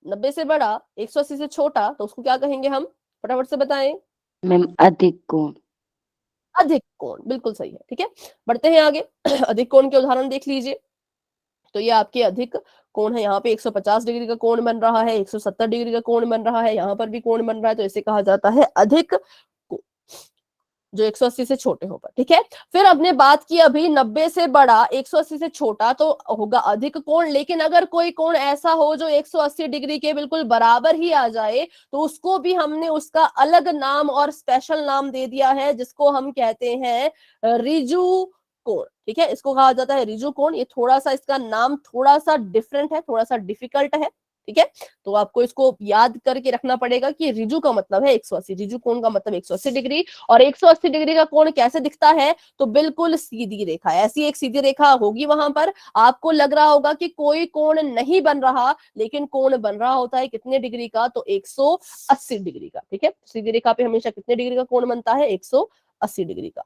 90 से बड़ा 180 से छोटा तो उसको क्या कहेंगे हम? फटाफट से बताएं। मैम अधिक कोण। अधिक कोण, बिल्कुल सही है। ठीक है, बढ़ते हैं आगे। अधिक कोण के उदाहरण देख लीजिए। तो ये आपके अधिक कोण है। यहाँ पे 150 डिग्री का कोण बन रहा है, 170 डिग्री का कोण बन रहा है, यहाँ पर भी कोण बन रहा है, तो इसे कहा जाता है अधिक कोण, जो 180 से छोटे होगा। ठीक है, फिर हमने बात की अभी 90 से बड़ा 180 से छोटा तो होगा अधिक कोण। लेकिन अगर कोई कोण ऐसा हो जो 180 डिग्री के बिल्कुल बराबर ही आ जाए तो उसको भी हमने उसका अलग नाम और स्पेशल नाम दे दिया है, जिसको हम कहते हैं रिजु कोण। ठीक है, इसको कहा जाता है रिजु कोण। ये थोड़ा सा, इसका नाम थोड़ा सा डिफरेंट है, थोड़ा सा डिफिकल्ट है। ठीक है। तो आपको इसको याद करके रखना पड़ेगा कि रिजु का मतलब है 180, रिजु कोण का मतलब 180 डिग्री। और 180 डिग्री का कोण कैसे दिखता है, तो बिल्कुल सीधी रेखा, ऐसी एक सीधी रेखा होगी वहां पर। आपको लग रहा होगा कि कोई कोण नहीं बन रहा, लेकिन कोण बन रहा होता है कितने डिग्री का, तो 180 डिग्री का, ठीक है। सीधी रेखा पे हमेशा कितने डिग्री का कोण बनता है, 180 डिग्री का।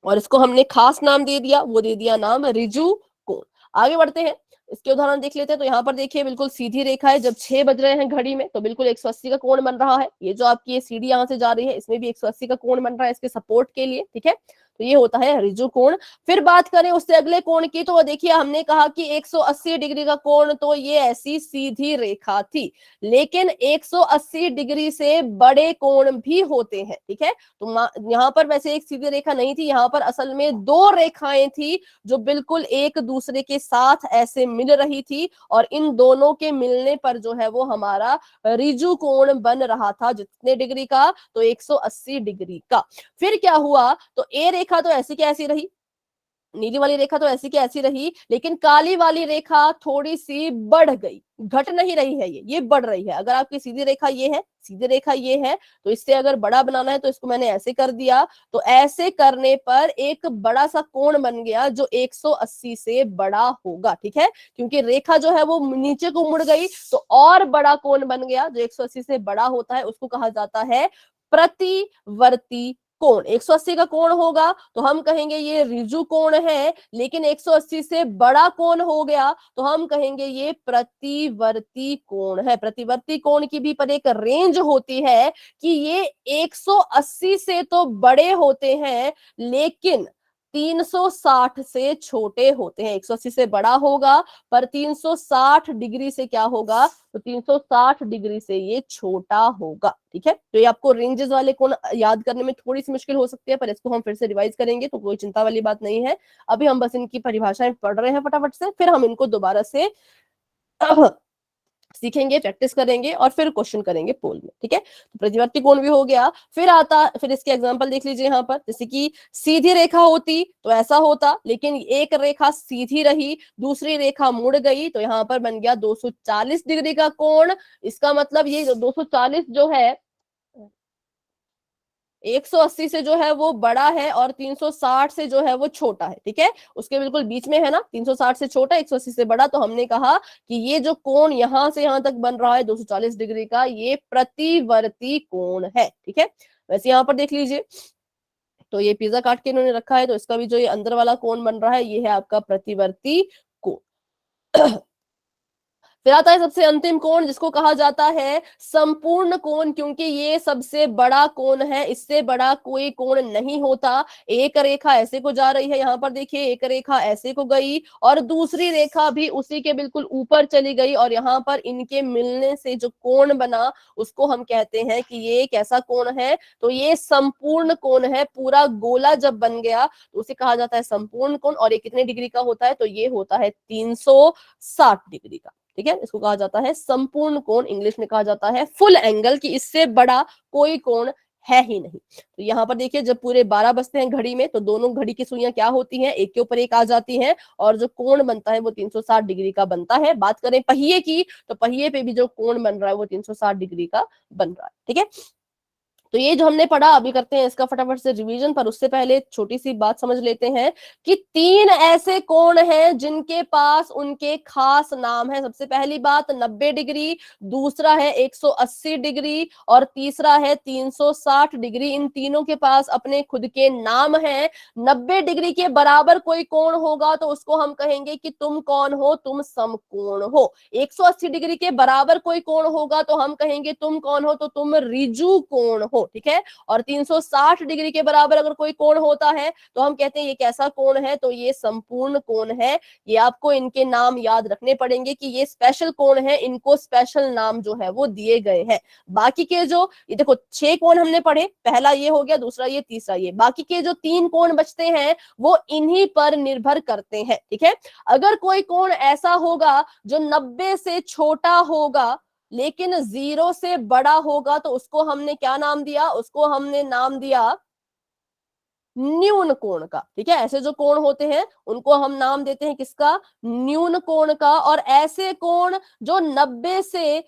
और इसको हमने खास नाम दे दिया, वो दे दिया नाम रिजु कोण। आगे बढ़ते हैं, इसके उदाहरण देख लेते हैं। तो यहाँ पर देखिए बिल्कुल सीधी रेखा है, जब 6 बज रहे हैं घड़ी में तो बिल्कुल 180 का कोण बन रहा है। ये जो आपकी ये सीढ़ी यहाँ से जा रही है, इसमें भी 180 का कोण बन रहा है इसके सपोर्ट के लिए, ठीक है। तो ये होता है रिजु कोण। फिर बात करें उससे अगले कोण की, तो देखिए हमने कहा कि 180 डिग्री का कोण, तो ये ऐसी सीधी रेखा थी। लेकिन 180 डिग्री से बड़े कोण भी होते हैं, ठीक है। तो यहाँ पर वैसे एक सीधी रेखा नहीं थी, यहाँ पर असल में दो रेखाएं थी जो बिल्कुल एक दूसरे के साथ ऐसे मिल रही थी, और इन दोनों के मिलने पर जो है वो हमारा रिजु कोण बन रहा था। जितने डिग्री का, तो 180 डिग्री का। फिर क्या हुआ, तो ए रेखा तो ऐसी की ऐसी रही, नीली वाली रेखा तो ऐसी की ऐसी रही, लेकिन काली वाली रेखा थोड़ी सी बढ़ गई, घट नहीं रही है, ये बढ़ रही है। अगर आपकी सीधी रेखा ये है, सीधी रेखा ये है, तो इससे अगर बड़ा बनाना है तो इसको मैंने ऐसे कर दिया। तो ऐसे करने पर एक बड़ा सा कोण बन गया जो 180 से बड़ा होगा, ठीक है। क्योंकि रेखा जो है वो नीचे को मुड़ गई, तो और बड़ा कोण बन गया जो 180 से बड़ा होता है, उसको कहा जाता है प्रतिवर्ती कोण। 180 का कोण होगा तो हम कहेंगे ये रिजु कोण है, लेकिन 180 से बड़ा कोण हो गया तो हम कहेंगे ये प्रतिवर्ती कोण है। प्रतिवर्ती कोण की भी पर एक रेंज होती है कि ये 180 से तो बड़े होते हैं, लेकिन 360 से छोटे होते हैं। 180 से बड़ा होगा पर 360 डिग्री से क्या होगा, तो 360 डिग्री से ये छोटा होगा, ठीक है। तो ये आपको रेंजेस वाले कोण याद करने में थोड़ी सी मुश्किल हो सकती है, पर इसको हम फिर से रिवाइज करेंगे तो कोई चिंता वाली बात नहीं है। अभी हम बस इनकी परिभाषाएं पढ़ रहे हैं फटाफट से, फिर हम इनको दोबारा से सीखेंगे, प्रैक्टिस करेंगे और फिर क्वेश्चन करेंगे पोल में, ठीक है। तो प्रतिवर्ती कोण भी हो गया। फिर इसके एग्जांपल देख लीजिए यहाँ पर, जैसे कि सीधी रेखा होती तो ऐसा होता, लेकिन एक रेखा सीधी रही, दूसरी रेखा मुड़ गई, तो यहाँ पर बन गया 240 डिग्री का कोण। इसका मतलब ये 240 जो है 180 से जो है वो बड़ा है और 360 से जो है वो छोटा है, ठीक है। उसके बिल्कुल बीच में है ना, 360 से छोटा 180 से बड़ा। तो हमने कहा कि ये जो कोण यहां से यहां तक बन रहा है 240 डिग्री का, ये प्रतिवर्ती कोण है, ठीक है। वैसे यहाँ पर देख लीजिए, तो ये पिज्जा काट के इन्होंने रखा है, तो इसका भी जो ये अंदर वाला कोण बन रहा है ये है आपका प्रतिवर्ती कोण। फिर आता है सबसे अंतिम कोण, जिसको कहा जाता है संपूर्ण कोण, क्योंकि ये सबसे बड़ा कोण है, इससे बड़ा कोई कोण नहीं होता। एक रेखा ऐसे को जा रही है, यहाँ पर देखिए एक रेखा ऐसे को गई और दूसरी रेखा भी उसी के बिल्कुल ऊपर चली गई, और यहाँ पर इनके मिलने से जो कोण बना उसको हम कहते हैं कि ये एक ऐसा कोण है, तो ये संपूर्ण कोण है। पूरा गोला जब बन गया तो उसे कहा जाता है संपूर्ण कोण। और ये कितने डिग्री का होता है, तो ये होता है 360 डिग्री का, ठीक है। इसको कहा जाता है संपूर्ण कोण, इंग्लिश में कहा जाता है फुल एंगल, कि इससे बड़ा कोई कोण है ही नहीं। तो यहाँ पर देखिए जब पूरे 12 बजते हैं घड़ी में, तो दोनों घड़ी की सुइयां क्या होती हैं, एक के ऊपर एक आ जाती हैं, और जो कोण बनता है वो 360 डिग्री का बनता है। बात करें पहिए की, तो पहिए पे भी जो कोण बन रहा है वो 360 डिग्री का बन रहा है, ठीक है। तो ये जो हमने पढ़ा, अभी करते हैं इसका फटाफट से रिवीजन, पर उससे पहले छोटी सी बात समझ लेते हैं कि 3 ऐसे कोण हैं जिनके पास उनके खास नाम है। सबसे पहली बात 90 डिग्री, दूसरा है 180 डिग्री और तीसरा है 360 डिग्री। इन तीनों के पास अपने खुद के नाम हैं। 90 डिग्री के बराबर कोई कोण होगा तो उसको हम कहेंगे कि तुम कौन हो, तुम समकोण हो। 180 डिग्री के बराबर कोई कोण होगा तो हम कहेंगे तुम कौन हो, तो तुम रिजु कोण हो, ठीक है। और 360 डिग्री के बराबर अगर कोई कोण होता है तो हम कहते हैं ये कैसा कोण है, तो ये संपूर्ण कोण है। ये आपको इनके नाम याद रखने पड़ेंगे कि ये स्पेशल कोण है, इनको स्पेशल नाम जो है वो दिए गए हैं। बाकी के जो ये देखो 6 कोण हमने पढ़े, पहला ये हो गया, दूसरा ये, तीसरा ये, बाकी के जो 3 कोण बचते हैं वो इन्हीं पर निर्भर करते हैं, ठीक है। अगर कोई कोण ऐसा होगा जो 90 से छोटा होगा लेकिन 0 से बड़ा होगा, तो उसको हमने क्या नाम दिया, उसको हमने नाम दिया न्यून कोण का। ठीक है, ऐसे जो कोण होते हैं उनको हम नाम देते हैं किसका, न्यून कोण का। और ऐसे कोण जो 90 से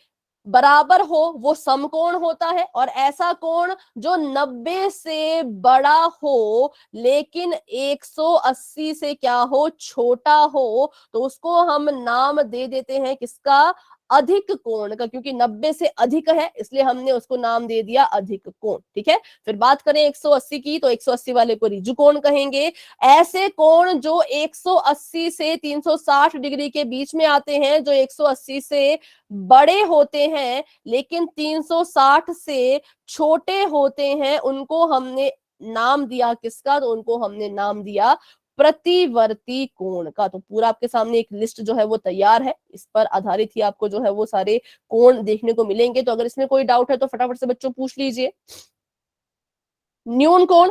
बराबर हो वो समकोण होता है, और ऐसा कोण जो 90 से बड़ा हो लेकिन 180 से क्या हो, छोटा हो, तो उसको हम नाम दे देते हैं किसका, अधिक कोण का। क्योंकि 90 से अधिक है इसलिए हमने उसको नाम दे दिया अधिक कोण। ठीक है, फिर बात करें 180 की, तो 180 वाले को ऋजु कोण कहेंगे। ऐसे कोण जो 180 से 360 डिग्री के बीच में आते हैं, जो 180 से बड़े होते हैं लेकिन 360 से छोटे होते हैं, उनको हमने नाम दिया किसका, तो उनको हमने नाम दिया प्रतिवर्ती कोण का। तो पूरा आपके सामने एक लिस्ट जो है वो तैयार है, इस पर आधारित ही आपको जो है वो सारे कोण देखने को मिलेंगे। तो अगर इसमें कोई डाउट है तो फटाफट से बच्चों पूछ लीजिए। न्यून कोण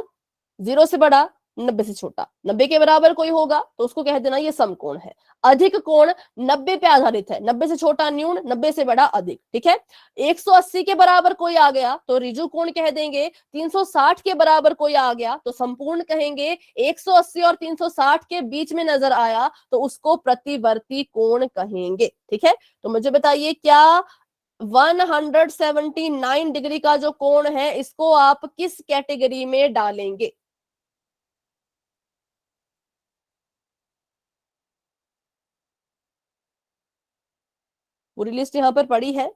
0 से बड़ा 90 से छोटा, 90 के बराबर कोई होगा तो उसको कह देना ये समकोण है। अधिक कोण 90 पे आधारित है, 90 से छोटा न्यून, 90 से बड़ा अधिक। ठीक है, 180 के बराबर कोई आ गया तो ऋजु कोण कह देंगे, 360 के बराबर कोई आ गया तो संपूर्ण कहेंगे, 180 और 360 के बीच में नजर आया तो उसको प्रतिवर्ती कोण कहेंगे। ठीक है, तो मुझे बताइए क्या 179 डिग्री का जो कोण है इसको आप किस कैटेगरी में डालेंगे। पूरी लिस्ट यहां पर पड़ी है,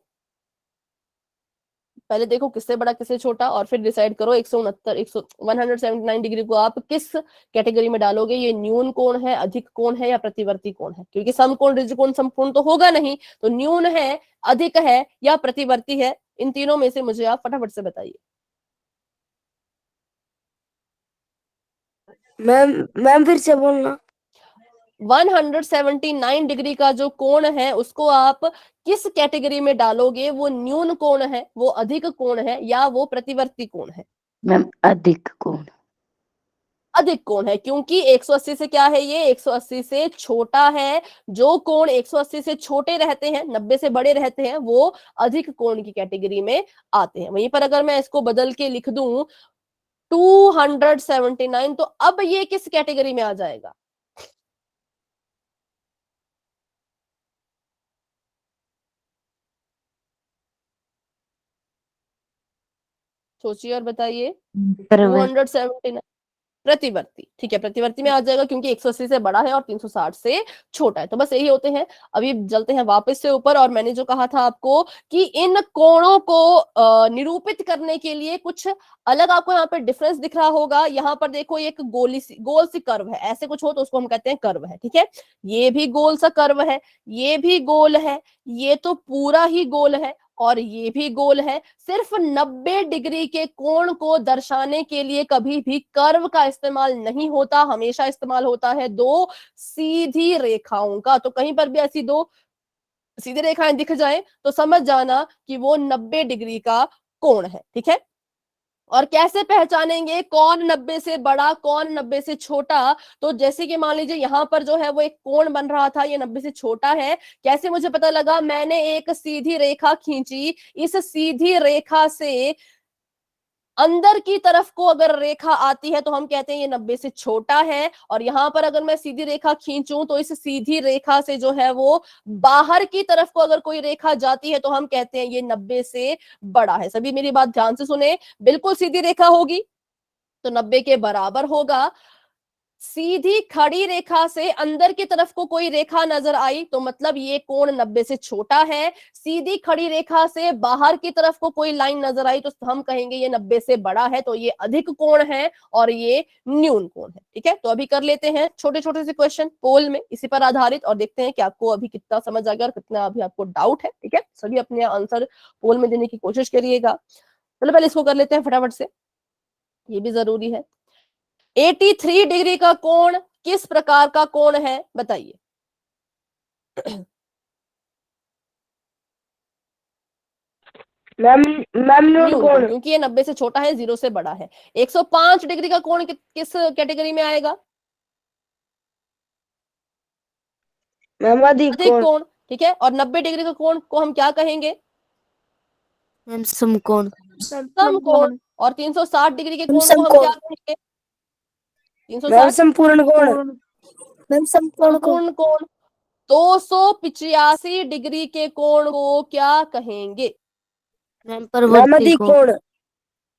पहले देखो किससे बड़ा किससे छोटा और फिर डिसाइड करो 179 डिग्री को आप किस कैटेगरी में डालोगे। ये न्यून कोण है, अधिक कोण है या प्रतिवर्ती कोण है। क्योंकि समकोण ऋजुकोण समकोण तो होगा नहीं, तो न्यून है, अधिक है या प्रतिवर्ती है, इन तीनों में से मुझे आप फटाफट से बताइए। मैम मैम फिर से बोलना। 179 डिग्री का जो कोण है उसको आप किस कैटेगरी में डालोगे, वो न्यून कोण है, वो अधिक कोण है या वो प्रतिवर्ती कोण है। मैम अधिक कोण। अधिक कोण है, क्योंकि 180 से क्या है, ये 180 से छोटा है। जो कोण 180 से छोटे रहते हैं, 90 से बड़े रहते हैं, वो अधिक कोण की कैटेगरी में आते हैं। वहीं पर अगर मैं इसको बदल के लिख दूं 279, तो अब ये किस कैटेगरी में आ जाएगा। सोचिए और बताइए। 279 प्रतिवर्ती, ठीक है, प्रतिवर्ती में आ जाएगा क्योंकि 180 से बड़ा है और 360 से छोटा है। तो बस यही होते हैं। अभी चलते हैं वापस से ऊपर, और मैंने जो कहा था आपको कि इन कोणों को निरूपित करने के लिए कुछ अलग आपको यहाँ पे डिफरेंस दिख रहा होगा। यहाँ पर देखो एक गोल सी कर्व है, ऐसे कुछ हो तो उसको हम कहते हैं कर्व है। ठीक है, ये भी गोल सा कर्व है, ये भी गोल है, ये तो पूरा ही गोल है और ये भी गोल है। सिर्फ 90 डिग्री के कोण को दर्शाने के लिए कभी भी कर्व का इस्तेमाल नहीं होता, हमेशा इस्तेमाल होता है दो सीधी रेखाओं का। तो कहीं पर भी ऐसी दो सीधी रेखाएं दिख जाए तो समझ जाना कि वो 90 डिग्री का कोण है। ठीक है, और कैसे पहचानेंगे कौन 90 से बड़ा कौन 90 से छोटा। तो जैसे कि मान लीजिए यहाँ पर जो है वो एक कोण बन रहा था, ये 90 से छोटा है। कैसे मुझे पता लगा, मैंने एक सीधी रेखा खींची, इस सीधी रेखा से अंदर की तरफ को अगर रेखा आती है तो हम कहते हैं ये 90 से छोटा है। और यहां पर अगर मैं सीधी रेखा खींचूं तो इस सीधी रेखा से जो है वो बाहर की तरफ को अगर कोई रेखा जाती है तो हम कहते हैं ये 90 से बड़ा है। सभी मेरी बात ध्यान से सुने, बिल्कुल सीधी रेखा होगी तो 90 के बराबर होगा। सीधी खड़ी रेखा से अंदर की तरफ को कोई रेखा नजर आई तो मतलब ये कोण 90 से छोटा है। सीधी खड़ी रेखा से बाहर की तरफ को कोई लाइन नजर आई तो हम कहेंगे ये 90 से बड़ा है, तो ये अधिक कोण है और ये न्यून कोण है। ठीक है, तो अभी कर लेते हैं छोटे छोटे से क्वेश्चन पोल में इसी पर आधारित, और देखते हैं कि आपको अभी कितना समझ आ गया और कितना अभी आपको डाउट है। ठीक है, सभी अपने आंसर पोल में देने की कोशिश करिएगा। चलो पहले इसको कर लेते हैं फटाफट से, ये भी जरूरी है। 83 डिग्री का कोण किस प्रकार का कोण है बताइए। मैम मैम न्यून न्यून कोण। कोण, क्योंकि ये 90 से छोटा है, 0 से बड़ा है। 105 डिग्री का कोण किस कैटेगरी में आएगा। मैम अधिक अधिक कोण। कोण, ठीक है, और 90 डिग्री का कोण को हम क्या कहेंगे, मैम समकोण। समकोण। और 360 डिग्री के कोण को हम समकोण। क्या कहेंगे, मैम 360 संपूर्ण कोण। मैम संपूर्ण कोण। संपूर्ण कोण। 285 डिग्री के कोण को क्या कहेंगे? मैम मैम परवर्ती अधिक कोण। कोण।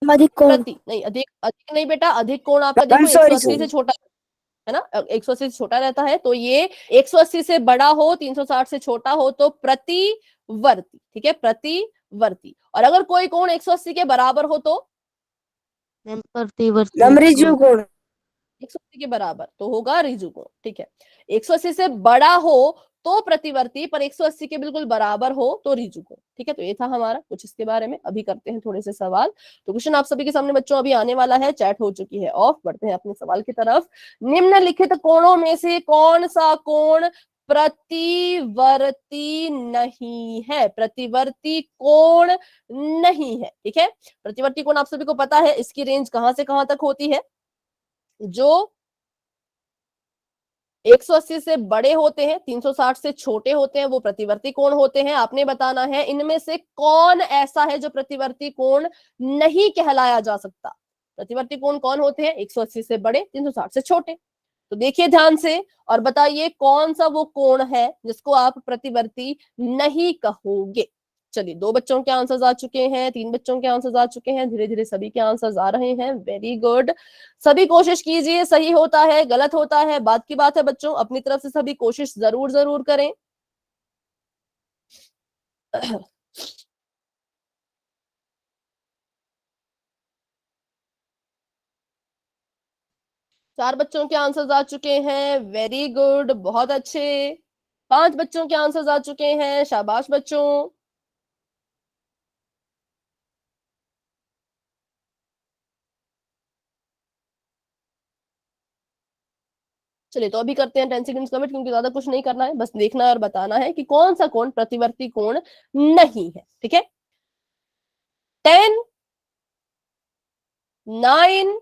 अधिक कोण। प्रति नहीं, अधिक अधिक नहीं बेटा, अधिक कोण आपका मैम देखो सॉरी 180 से छोटा है ना, 180 से छोटा रहता है, तो ये 180 से बड़ा हो, 360 से छोटा हो तो प्रतिवर्ती, ठीक है, प्रतिवर्ती। और अगर कोई कोण 180 के बराबर हो तो मैम प्रतिवर्ती मैम ऋजु कोण। 180 के बराबर तो होगा ऋजु कोण, ठीक है। 180 से बड़ा हो तो प्रतिवर्ती, पर 180 के बिल्कुल बराबर हो तो ऋजु कोण, ठीक है। तो ये था हमारा कुछ इसके बारे में। अभी करते हैं थोड़े से सवाल। तो क्वेश्चन आप सभी के सामने बच्चों अभी आने वाला है, चैट हो चुकी है ऑफ। बढ़ते हैं अपने सवाल की तरफ। निम्नलिखित कोणों में से कौन सा कोण प्रतिवर्ती नहीं है? प्रतिवर्ती कोण नहीं है, ठीक है। प्रतिवर्ती कोण आप सभी को पता है, इसकी रेंज कहां से कहां तक होती है? जो 180 से बड़े होते हैं, 360 से छोटे होते हैं, वो प्रतिवर्ती कोण होते हैं। आपने बताना है इनमें से कौन ऐसा है जो प्रतिवर्ती कोण नहीं कहलाया जा सकता। प्रतिवर्ती कोण कौन होते हैं? 180 से बड़े, 360 से छोटे। तो देखिए ध्यान से और बताइए कौन सा वो कोण है जिसको आप प्रतिवर्ती नहीं कहोगे। चलिए, 2 बच्चों के आंसर्स आ चुके हैं, 3 बच्चों के आंसर्स आ चुके हैं, धीरे धीरे सभी के आंसर्स आ रहे हैं। Very good. सभी कोशिश कीजिए, सही होता है गलत होता है बात की बात है बच्चों, अपनी तरफ से सभी कोशिश जरूर जरूर करें। चार बच्चों के आंसर्स आ चुके हैं, वेरी गुड, बहुत अच्छे। 5 बच्चों के आंसर्स आ चुके हैं, शाबाश बच्चों। चलिए, तो अभी करते हैं 10 सेकंड्स का वेट, क्योंकि ज्यादा कुछ नहीं करना है, बस देखना है और बताना है कि कौन सा कोण प्रतिवर्ती कोण नहीं है, ठीक है। 10, 9,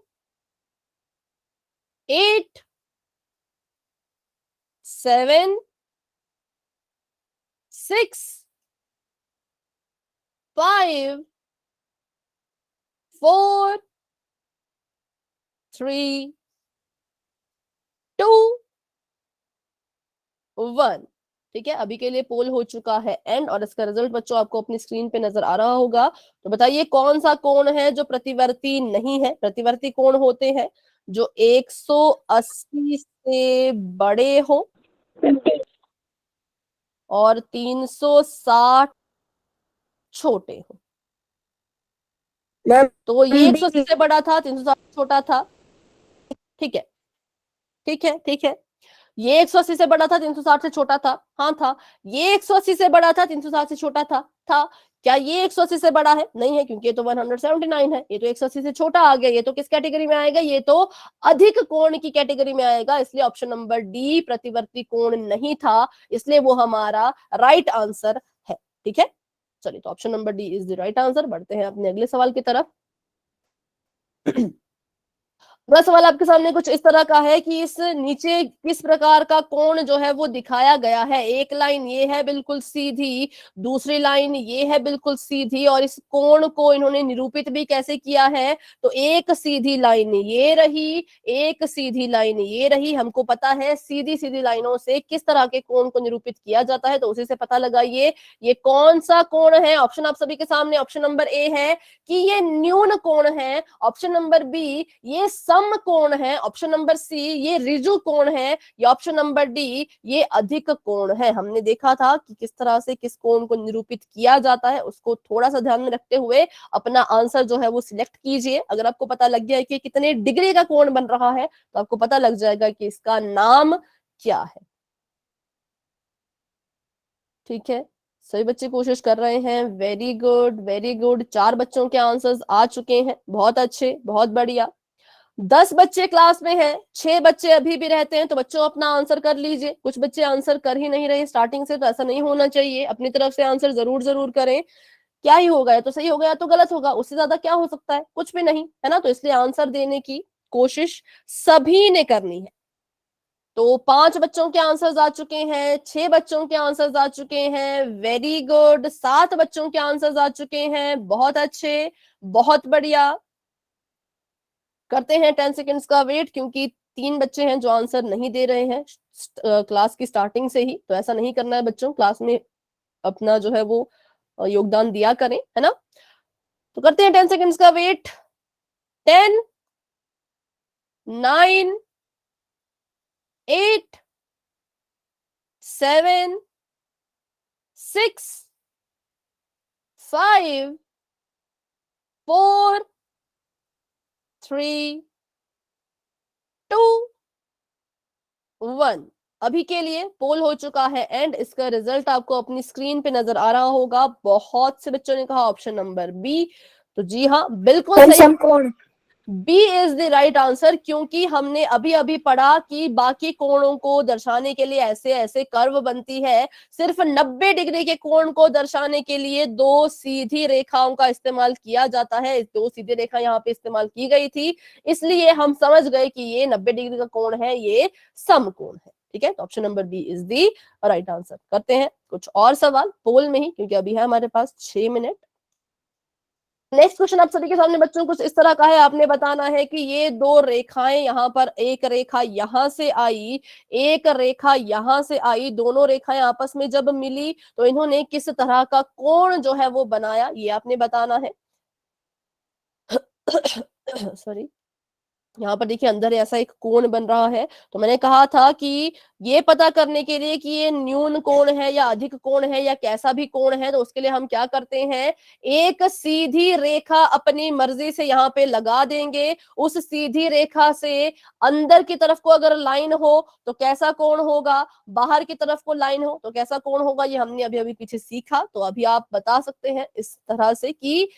8, 7, 6, 5, 4, 3, 2, 1, ठीक है। अभी के लिए पोल हो चुका है एंड, और इसका रिजल्ट बच्चों आपको अपनी स्क्रीन पे नजर आ रहा होगा। तो बताइए कौन सा कोण है जो प्रतिवर्ती नहीं है? प्रतिवर्ती कोण होते हैं जो 180 से बड़े हो और 360 छोटे हो। मैम तो ये डी। 180 से बड़ा था, 360 छोटा था, ठीक है, ठीक है, ठीक है। ये 180 से बड़ा था, 360 से छोटा था, हाँ था। ये 180 से बड़ा था, 360 से छोटा था। क्या ये 180 से बड़ा है? नहीं है, क्योंकि ये तो 179 है। ये तो 180 से छोटा आ गया। ये तो किस कैटेगरी में आएगा? ये तो अधिक कोण की कैटेगरी में आएगा। इसलिए ऑप्शन नंबर डी प्रतिवर्ती कोण नहीं था, इसलिए वो हमारा राइट आंसर है, ठीक है। चलिए, तो option number D is the right answer. बढ़ते हैं अपने अगले सवाल की तरफ। अगला सवाल आपके सामने कुछ इस तरह का है कि इस नीचे किस प्रकार का कोण जो है वो दिखाया गया है। एक लाइन ये है बिल्कुल सीधी, दूसरी लाइन ये है बिल्कुल सीधी, और इस कोण को इन्होंने निरूपित भी कैसे किया है? तो एक सीधी लाइन ये रही, एक सीधी लाइन ये रही। हमको पता है सीधी सीधी लाइनों से किस तरह के कोण को निरूपित किया जाता है, तो उसी से पता लगाइए ये कौन सा कोण है। ऑप्शन आप सभी के सामने, ऑप्शन नंबर ए है कि ये न्यून कोण है, ऑप्शन नंबर बी ये सम कोण है, ऑप्शन नंबर सी ये ऋजु कोण है, या ऑप्शन नंबर डी ये अधिक कोण है। हमने देखा था कि किस तरह से किस कोण को निरूपित किया जाता है, उसको थोड़ा सा ध्यान में रखते हुए अपना आंसर जो है वो सिलेक्ट कीजिए। अगर आपको पता लग गया है कि कितने डिग्री का कोण बन रहा है तो आपको पता लग जाएगा कि इसका नाम क्या है, ठीक है। सभी बच्चे कोशिश कर रहे हैं, वेरी गुड, वेरी गुड। 4 बच्चों के आंसर्स आ चुके हैं, बहुत अच्छे, बहुत बढ़िया। 10 बच्चे क्लास में हैं, 6 बच्चे अभी भी रहते हैं, तो बच्चों अपना आंसर कर लीजिए। कुछ बच्चे आंसर कर ही नहीं रहे स्टार्टिंग से, तो ऐसा नहीं होना चाहिए। अपनी तरफ से आंसर जरूर जरूर करें। क्या ही होगा, या तो सही होगा या तो गलत होगा, उससे ज्यादा क्या हो सकता है? कुछ भी नहीं, है ना। तो इसलिए आंसर देने की कोशिश सभी ने करनी है। तो 5 बच्चों के आंसर्स आ चुके हैं, 6 बच्चों के आंसर्स आ चुके हैं, वेरी गुड। 7 बच्चों के आंसर्स आ चुके हैं, बहुत अच्छे, बहुत बढ़िया। करते हैं 10 सेकेंड्स का वेट, क्योंकि 3 बच्चे हैं जो आंसर नहीं दे रहे हैं क्लास की स्टार्टिंग से ही, तो ऐसा नहीं करना है बच्चों, क्लास में अपना जो है वो योगदान दिया करें, है ना। तो करते हैं 10 सेकंड्स का वेट। 10, 9, 8, 7, 6, 5, 4, 3, 2, 1। अभी के लिए पोल हो चुका है एंड इसका रिजल्ट आपको अपनी स्क्रीन पे नजर आ रहा होगा। बहुत से बच्चों ने कहा ऑप्शन नंबर बी, तो जी हाँ बिल्कुल मैम सही, समकोण। B is the right answer, क्योंकि हमने अभी अभी पढ़ा कि बाकी कोणों को दर्शाने के लिए ऐसे ऐसे कर्व बनती है, सिर्फ 90 डिग्री के कोण को दर्शाने के लिए 2 सीधी रेखाओं का इस्तेमाल किया जाता है। 2 सीधी रेखा यहाँ पे इस्तेमाल की गई थी, इसलिए हम समझ गए कि ये 90 डिग्री का कोण है, ये समकोण है। ठीक है, तो option number B is the right answer. करते हैं कुछ और सवाल पोल में ही, क्योंकि अभी है हमारे पास 6 मिनट। नेक्स्ट क्वेश्चन आप सभी के सामने बच्चों कुछ इस तरह का है। आपने बताना है कि ये 2 रेखाएं, यहाँ पर एक रेखा यहां से आई, एक रेखा यहां से आई, दोनों रेखाएं आपस में जब मिली तो इन्होंने किस तरह का कोण जो है वो बनाया, ये आपने बताना है। सॉरी, यहाँ पर देखिए अंदर ऐसा एक कोण बन रहा है, तो मैंने कहा था कि ये पता करने के लिए कि ये न्यून कोण है या अधिक कोण है या कैसा भी कोण है, तो उसके लिए हम क्या करते हैं, एक सीधी रेखा अपनी मर्जी से यहाँ पे लगा देंगे। उस सीधी रेखा से अंदर की तरफ को अगर लाइन हो तो कैसा कोण होगा, बाहर की तरफ को लाइन हो तो कैसा कोण होगा, ये हमने अभी अभी पीछे सीखा। तो अभी आप बता सकते हैं इस तरह से कि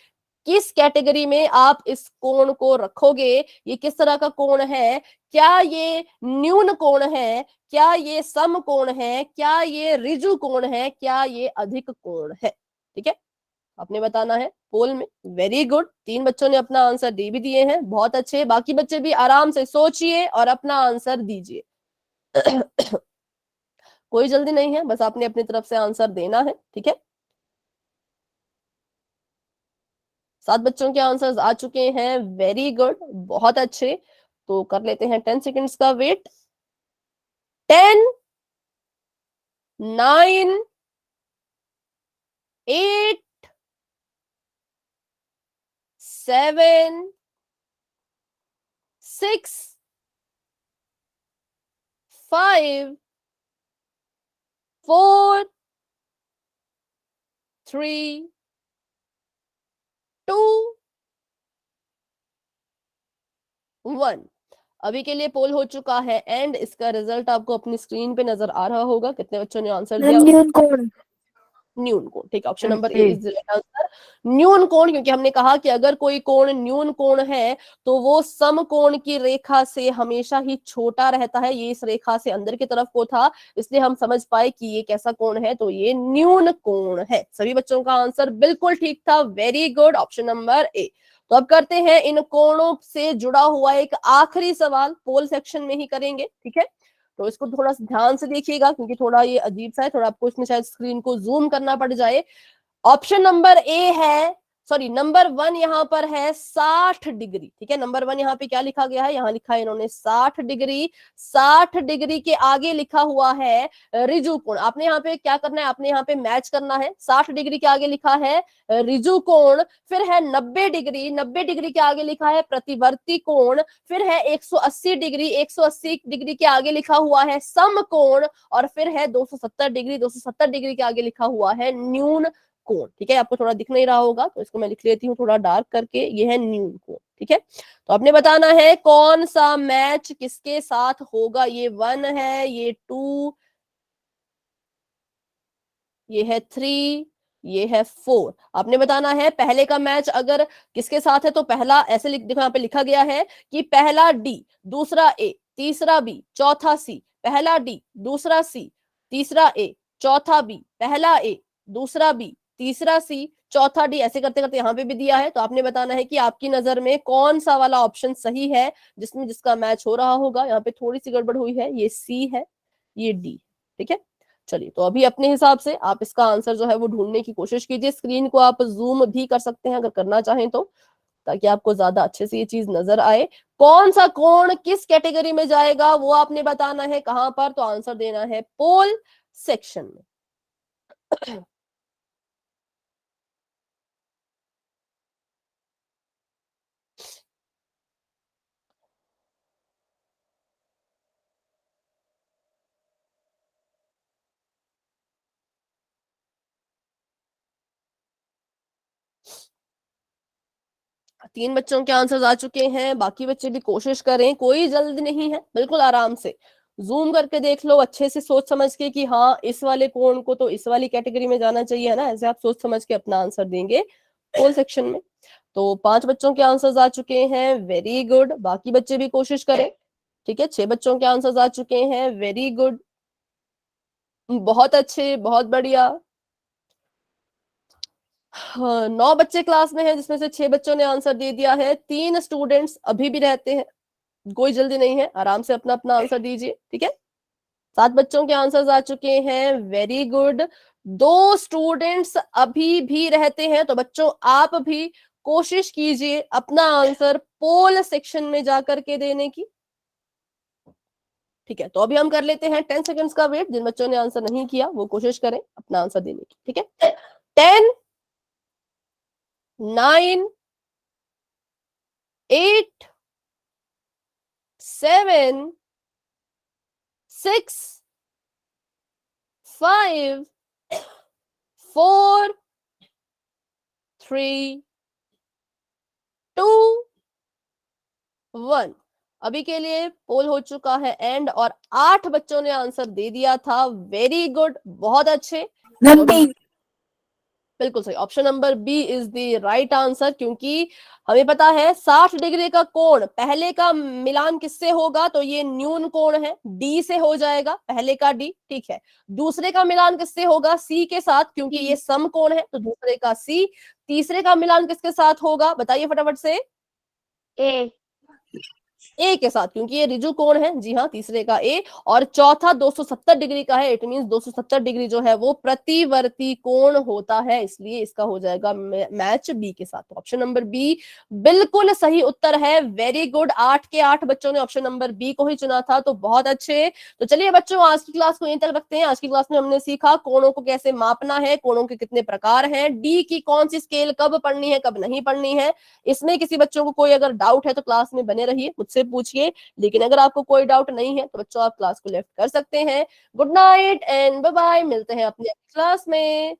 किस कैटेगरी में आप इस कोण को रखोगे, ये किस तरह का कोण है, क्या ये न्यून कोण है, क्या ये सम कोण है, क्या ये ऋजु कोण है, क्या ये अधिक कोण है। ठीक है, आपने बताना है पोल में। वेरी गुड, 3 बच्चों ने अपना आंसर दे भी दिए हैं, बहुत अच्छे। बाकी बच्चे भी आराम से सोचिए और अपना आंसर दीजिए। कोई जल्दी नहीं है, बस आपने अपनी तरफ से आंसर देना है। ठीक है, 7 बच्चों के आंसर्स आ चुके हैं, वेरी गुड, बहुत अच्छे। तो कर लेते हैं 10 सेकंड्स का वेट। 10, 9, 8, 7, 6, 5, 4, 3, 2, 1। अभी के लिए पोल हो चुका है एंड इसका रिजल्ट आपको अपनी स्क्रीन पे नजर आ रहा होगा। कितने बच्चों ने आंसर दिया? मैम न्यून कोण। न्यून कोण, ठीक है, option ma'am number A A. Is the right answer. न्यून कोण, क्योंकि हमने कहा कि अगर कोई कोण न्यून कोण है तो वो सम कोण की रेखा से हमेशा ही छोटा रहता है। ये इस रेखा से अंदर की तरफ को था, इसलिए हम समझ पाए कि ये कैसा कोण है, तो ये न्यून कोण है। सभी बच्चों का आंसर बिल्कुल ठीक था, वेरी गुड, ऑप्शन नंबर ए। तो अब करते हैं इन कोणों से जुड़ा हुआ एक आखिरी सवाल, पोल सेक्शन में ही करेंगे। ठीक है, तो इसको थोड़ा सा ध्यान से देखिएगा, क्योंकि थोड़ा ये अजीब सा है, थोड़ा आपको इसमें शायद स्क्रीन को जूम करना पड़ जाए। ऑप्शन नंबर ए है, सॉरी नंबर 1 यहाँ पर है 60 डिग्री। ठीक है, नंबर 1 यहाँ पे क्या लिखा गया है, यहाँ लिखा है इन्होंने 60 डिग्री। 60 डिग्री के आगे लिखा हुआ है ऋजु कोण। आपने यहाँ पे क्या करना है, आपने यहाँ पे मैच करना है। 60 डिग्री के आगे लिखा है ऋजु कोण, फिर है 90 डिग्री, 90 डिग्री के आगे लिखा है प्रतिवर्ती कोण, फिर है 180 डिग्री, 180 डिग्री के आगे लिखा हुआ है समकोण, और फिर है 270 डिग्री, 270 डिग्री के आगे लिखा हुआ है न्यून कोण। ठीक है, आपको थोड़ा दिख नहीं रहा होगा तो इसको मैं लिख लेती हूँ थोड़ा डार्क करके, ये है न्यून कोण। ठीक है, तो आपने बताना है कौन सा मैच किसके साथ होगा। ये 1 है, ये 2, ये है 3, ये है 4। आपने बताना है पहले का मैच अगर किसके साथ है, तो पहला ऐसे देखो यहाँ पे लिखा गया है कि पहला डी, दूसरा ए, तीसरा बी, चौथा सी। पहला डी, दूसरा सी, तीसरा ए, चौथा बी, पहला ए, दूसरा बी, तीसरा सी, चौथा डी, ऐसे करते करते यहाँ पे भी दिया है। तो आपने बताना है कि आपकी नजर में कौन सा वाला ऑप्शन सही है, जिसमें जिसका मैच हो रहा होगा। यहाँ पे थोड़ी सी गड़बड़ हुई है, ये सी है, ये डी। ठीक है, चलिए, तो अभी अपने हिसाब से आप इसका आंसर जो है वो ढूंढने की कोशिश कीजिए। स्क्रीन को आप जूम भी कर सकते हैं अगर करना चाहें तो। ताकि आपको ज्यादा अच्छे से ये चीज नजर आए। कौन सा कोण किस कैटेगरी में जाएगा वो आपने बताना है, कहां पर, तो आंसर देना है पोल सेक्शन में। 3 बच्चों के आंसर्स आ चुके हैं, बाकी बच्चे भी कोशिश करें, कोई जल्द नहीं है, बिल्कुल आराम से जूम करके देख लो, अच्छे से सोच समझ के कि हाँ इस वाले कोण को तो इस वाली कैटेगरी में जाना चाहिए, है ना, ऐसे आप सोच समझ के अपना आंसर देंगे पोल सेक्शन में। तो 5 बच्चों के आंसर्स आ चुके हैं, वेरी गुड, बाकी बच्चे भी कोशिश करें। ठीक है, 6 बच्चों के आंसर्स आ चुके हैं, वेरी गुड, बहुत अच्छे, बहुत बढ़िया। हाँ, 9 बच्चे क्लास में हैं, जिसमें से 6 बच्चों ने आंसर दे दिया है, 3 स्टूडेंट्स अभी भी रहते हैं, कोई जल्दी नहीं है, आराम से अपना अपना आंसर दीजिए। ठीक है, 7 बच्चों के आंसर्स आ चुके हैं, वेरी गुड, 2 स्टूडेंट्स अभी भी रहते हैं, तो बच्चों आप भी कोशिश कीजिए अपना आंसर पोल सेक्शन में जाकर के देने की। ठीक है, तो अभी हम कर लेते हैं 10 सेकंड्स का वेट, जिन बच्चों ने आंसर नहीं किया वो कोशिश करें अपना आंसर देने की। ठीक है, 10, 9, 8, 7, 6, 5, 4, 3, 2, 1। अभी के लिए पोल हो चुका है एंड, और 8 बच्चों ने आंसर दे दिया था, वेरी गुड, बहुत अच्छे। मैम तो बी। बिल्कुल सही, option number B is the right answer, क्योंकि हमें पता है 60 डिग्री का कोण पहले का मिलान किससे होगा, तो ये न्यून कोण है, डी से हो जाएगा, पहले का डी। ठीक है, दूसरे का मिलान किससे होगा, सी के साथ, क्योंकि ये सम कोण है, तो दूसरे का सी। तीसरे का मिलान किसके साथ होगा, बताइए फटाफट से। ए के साथ, क्योंकि ये ऋजु कोण है, जी हाँ, तीसरे का ए। और चौथा 270 डिग्री का है, इट मींस 270 डिग्री जो है वो प्रतिवर्ती कोण होता है, इसलिए इसका हो जाएगा मैच बी के साथ। तो ऑप्शन नंबर बी बिल्कुल सही उत्तर है, वेरी गुड, 8 के 8 बच्चों ने ऑप्शन नंबर बी को ही चुना था, तो बहुत अच्छे। तो चलिए बच्चों, आज की क्लास को यहीं तक रखते हैं। आज की क्लास में हमने सीखा कोणों को कैसे मापना है, कोणों के कितने प्रकार हैं, डी की कौन सी स्केल कब पढ़नी है कब नहीं पढ़नी है। इसमें किसी बच्चों को कोई अगर डाउट है तो क्लास में बने रहिए, मुझसे पूछिए, लेकिन अगर आपको कोई डाउट नहीं है तो बच्चों आप क्लास को लेफ्ट कर सकते हैं। Good night and bye bye, मिलते हैं अपने क्लास में।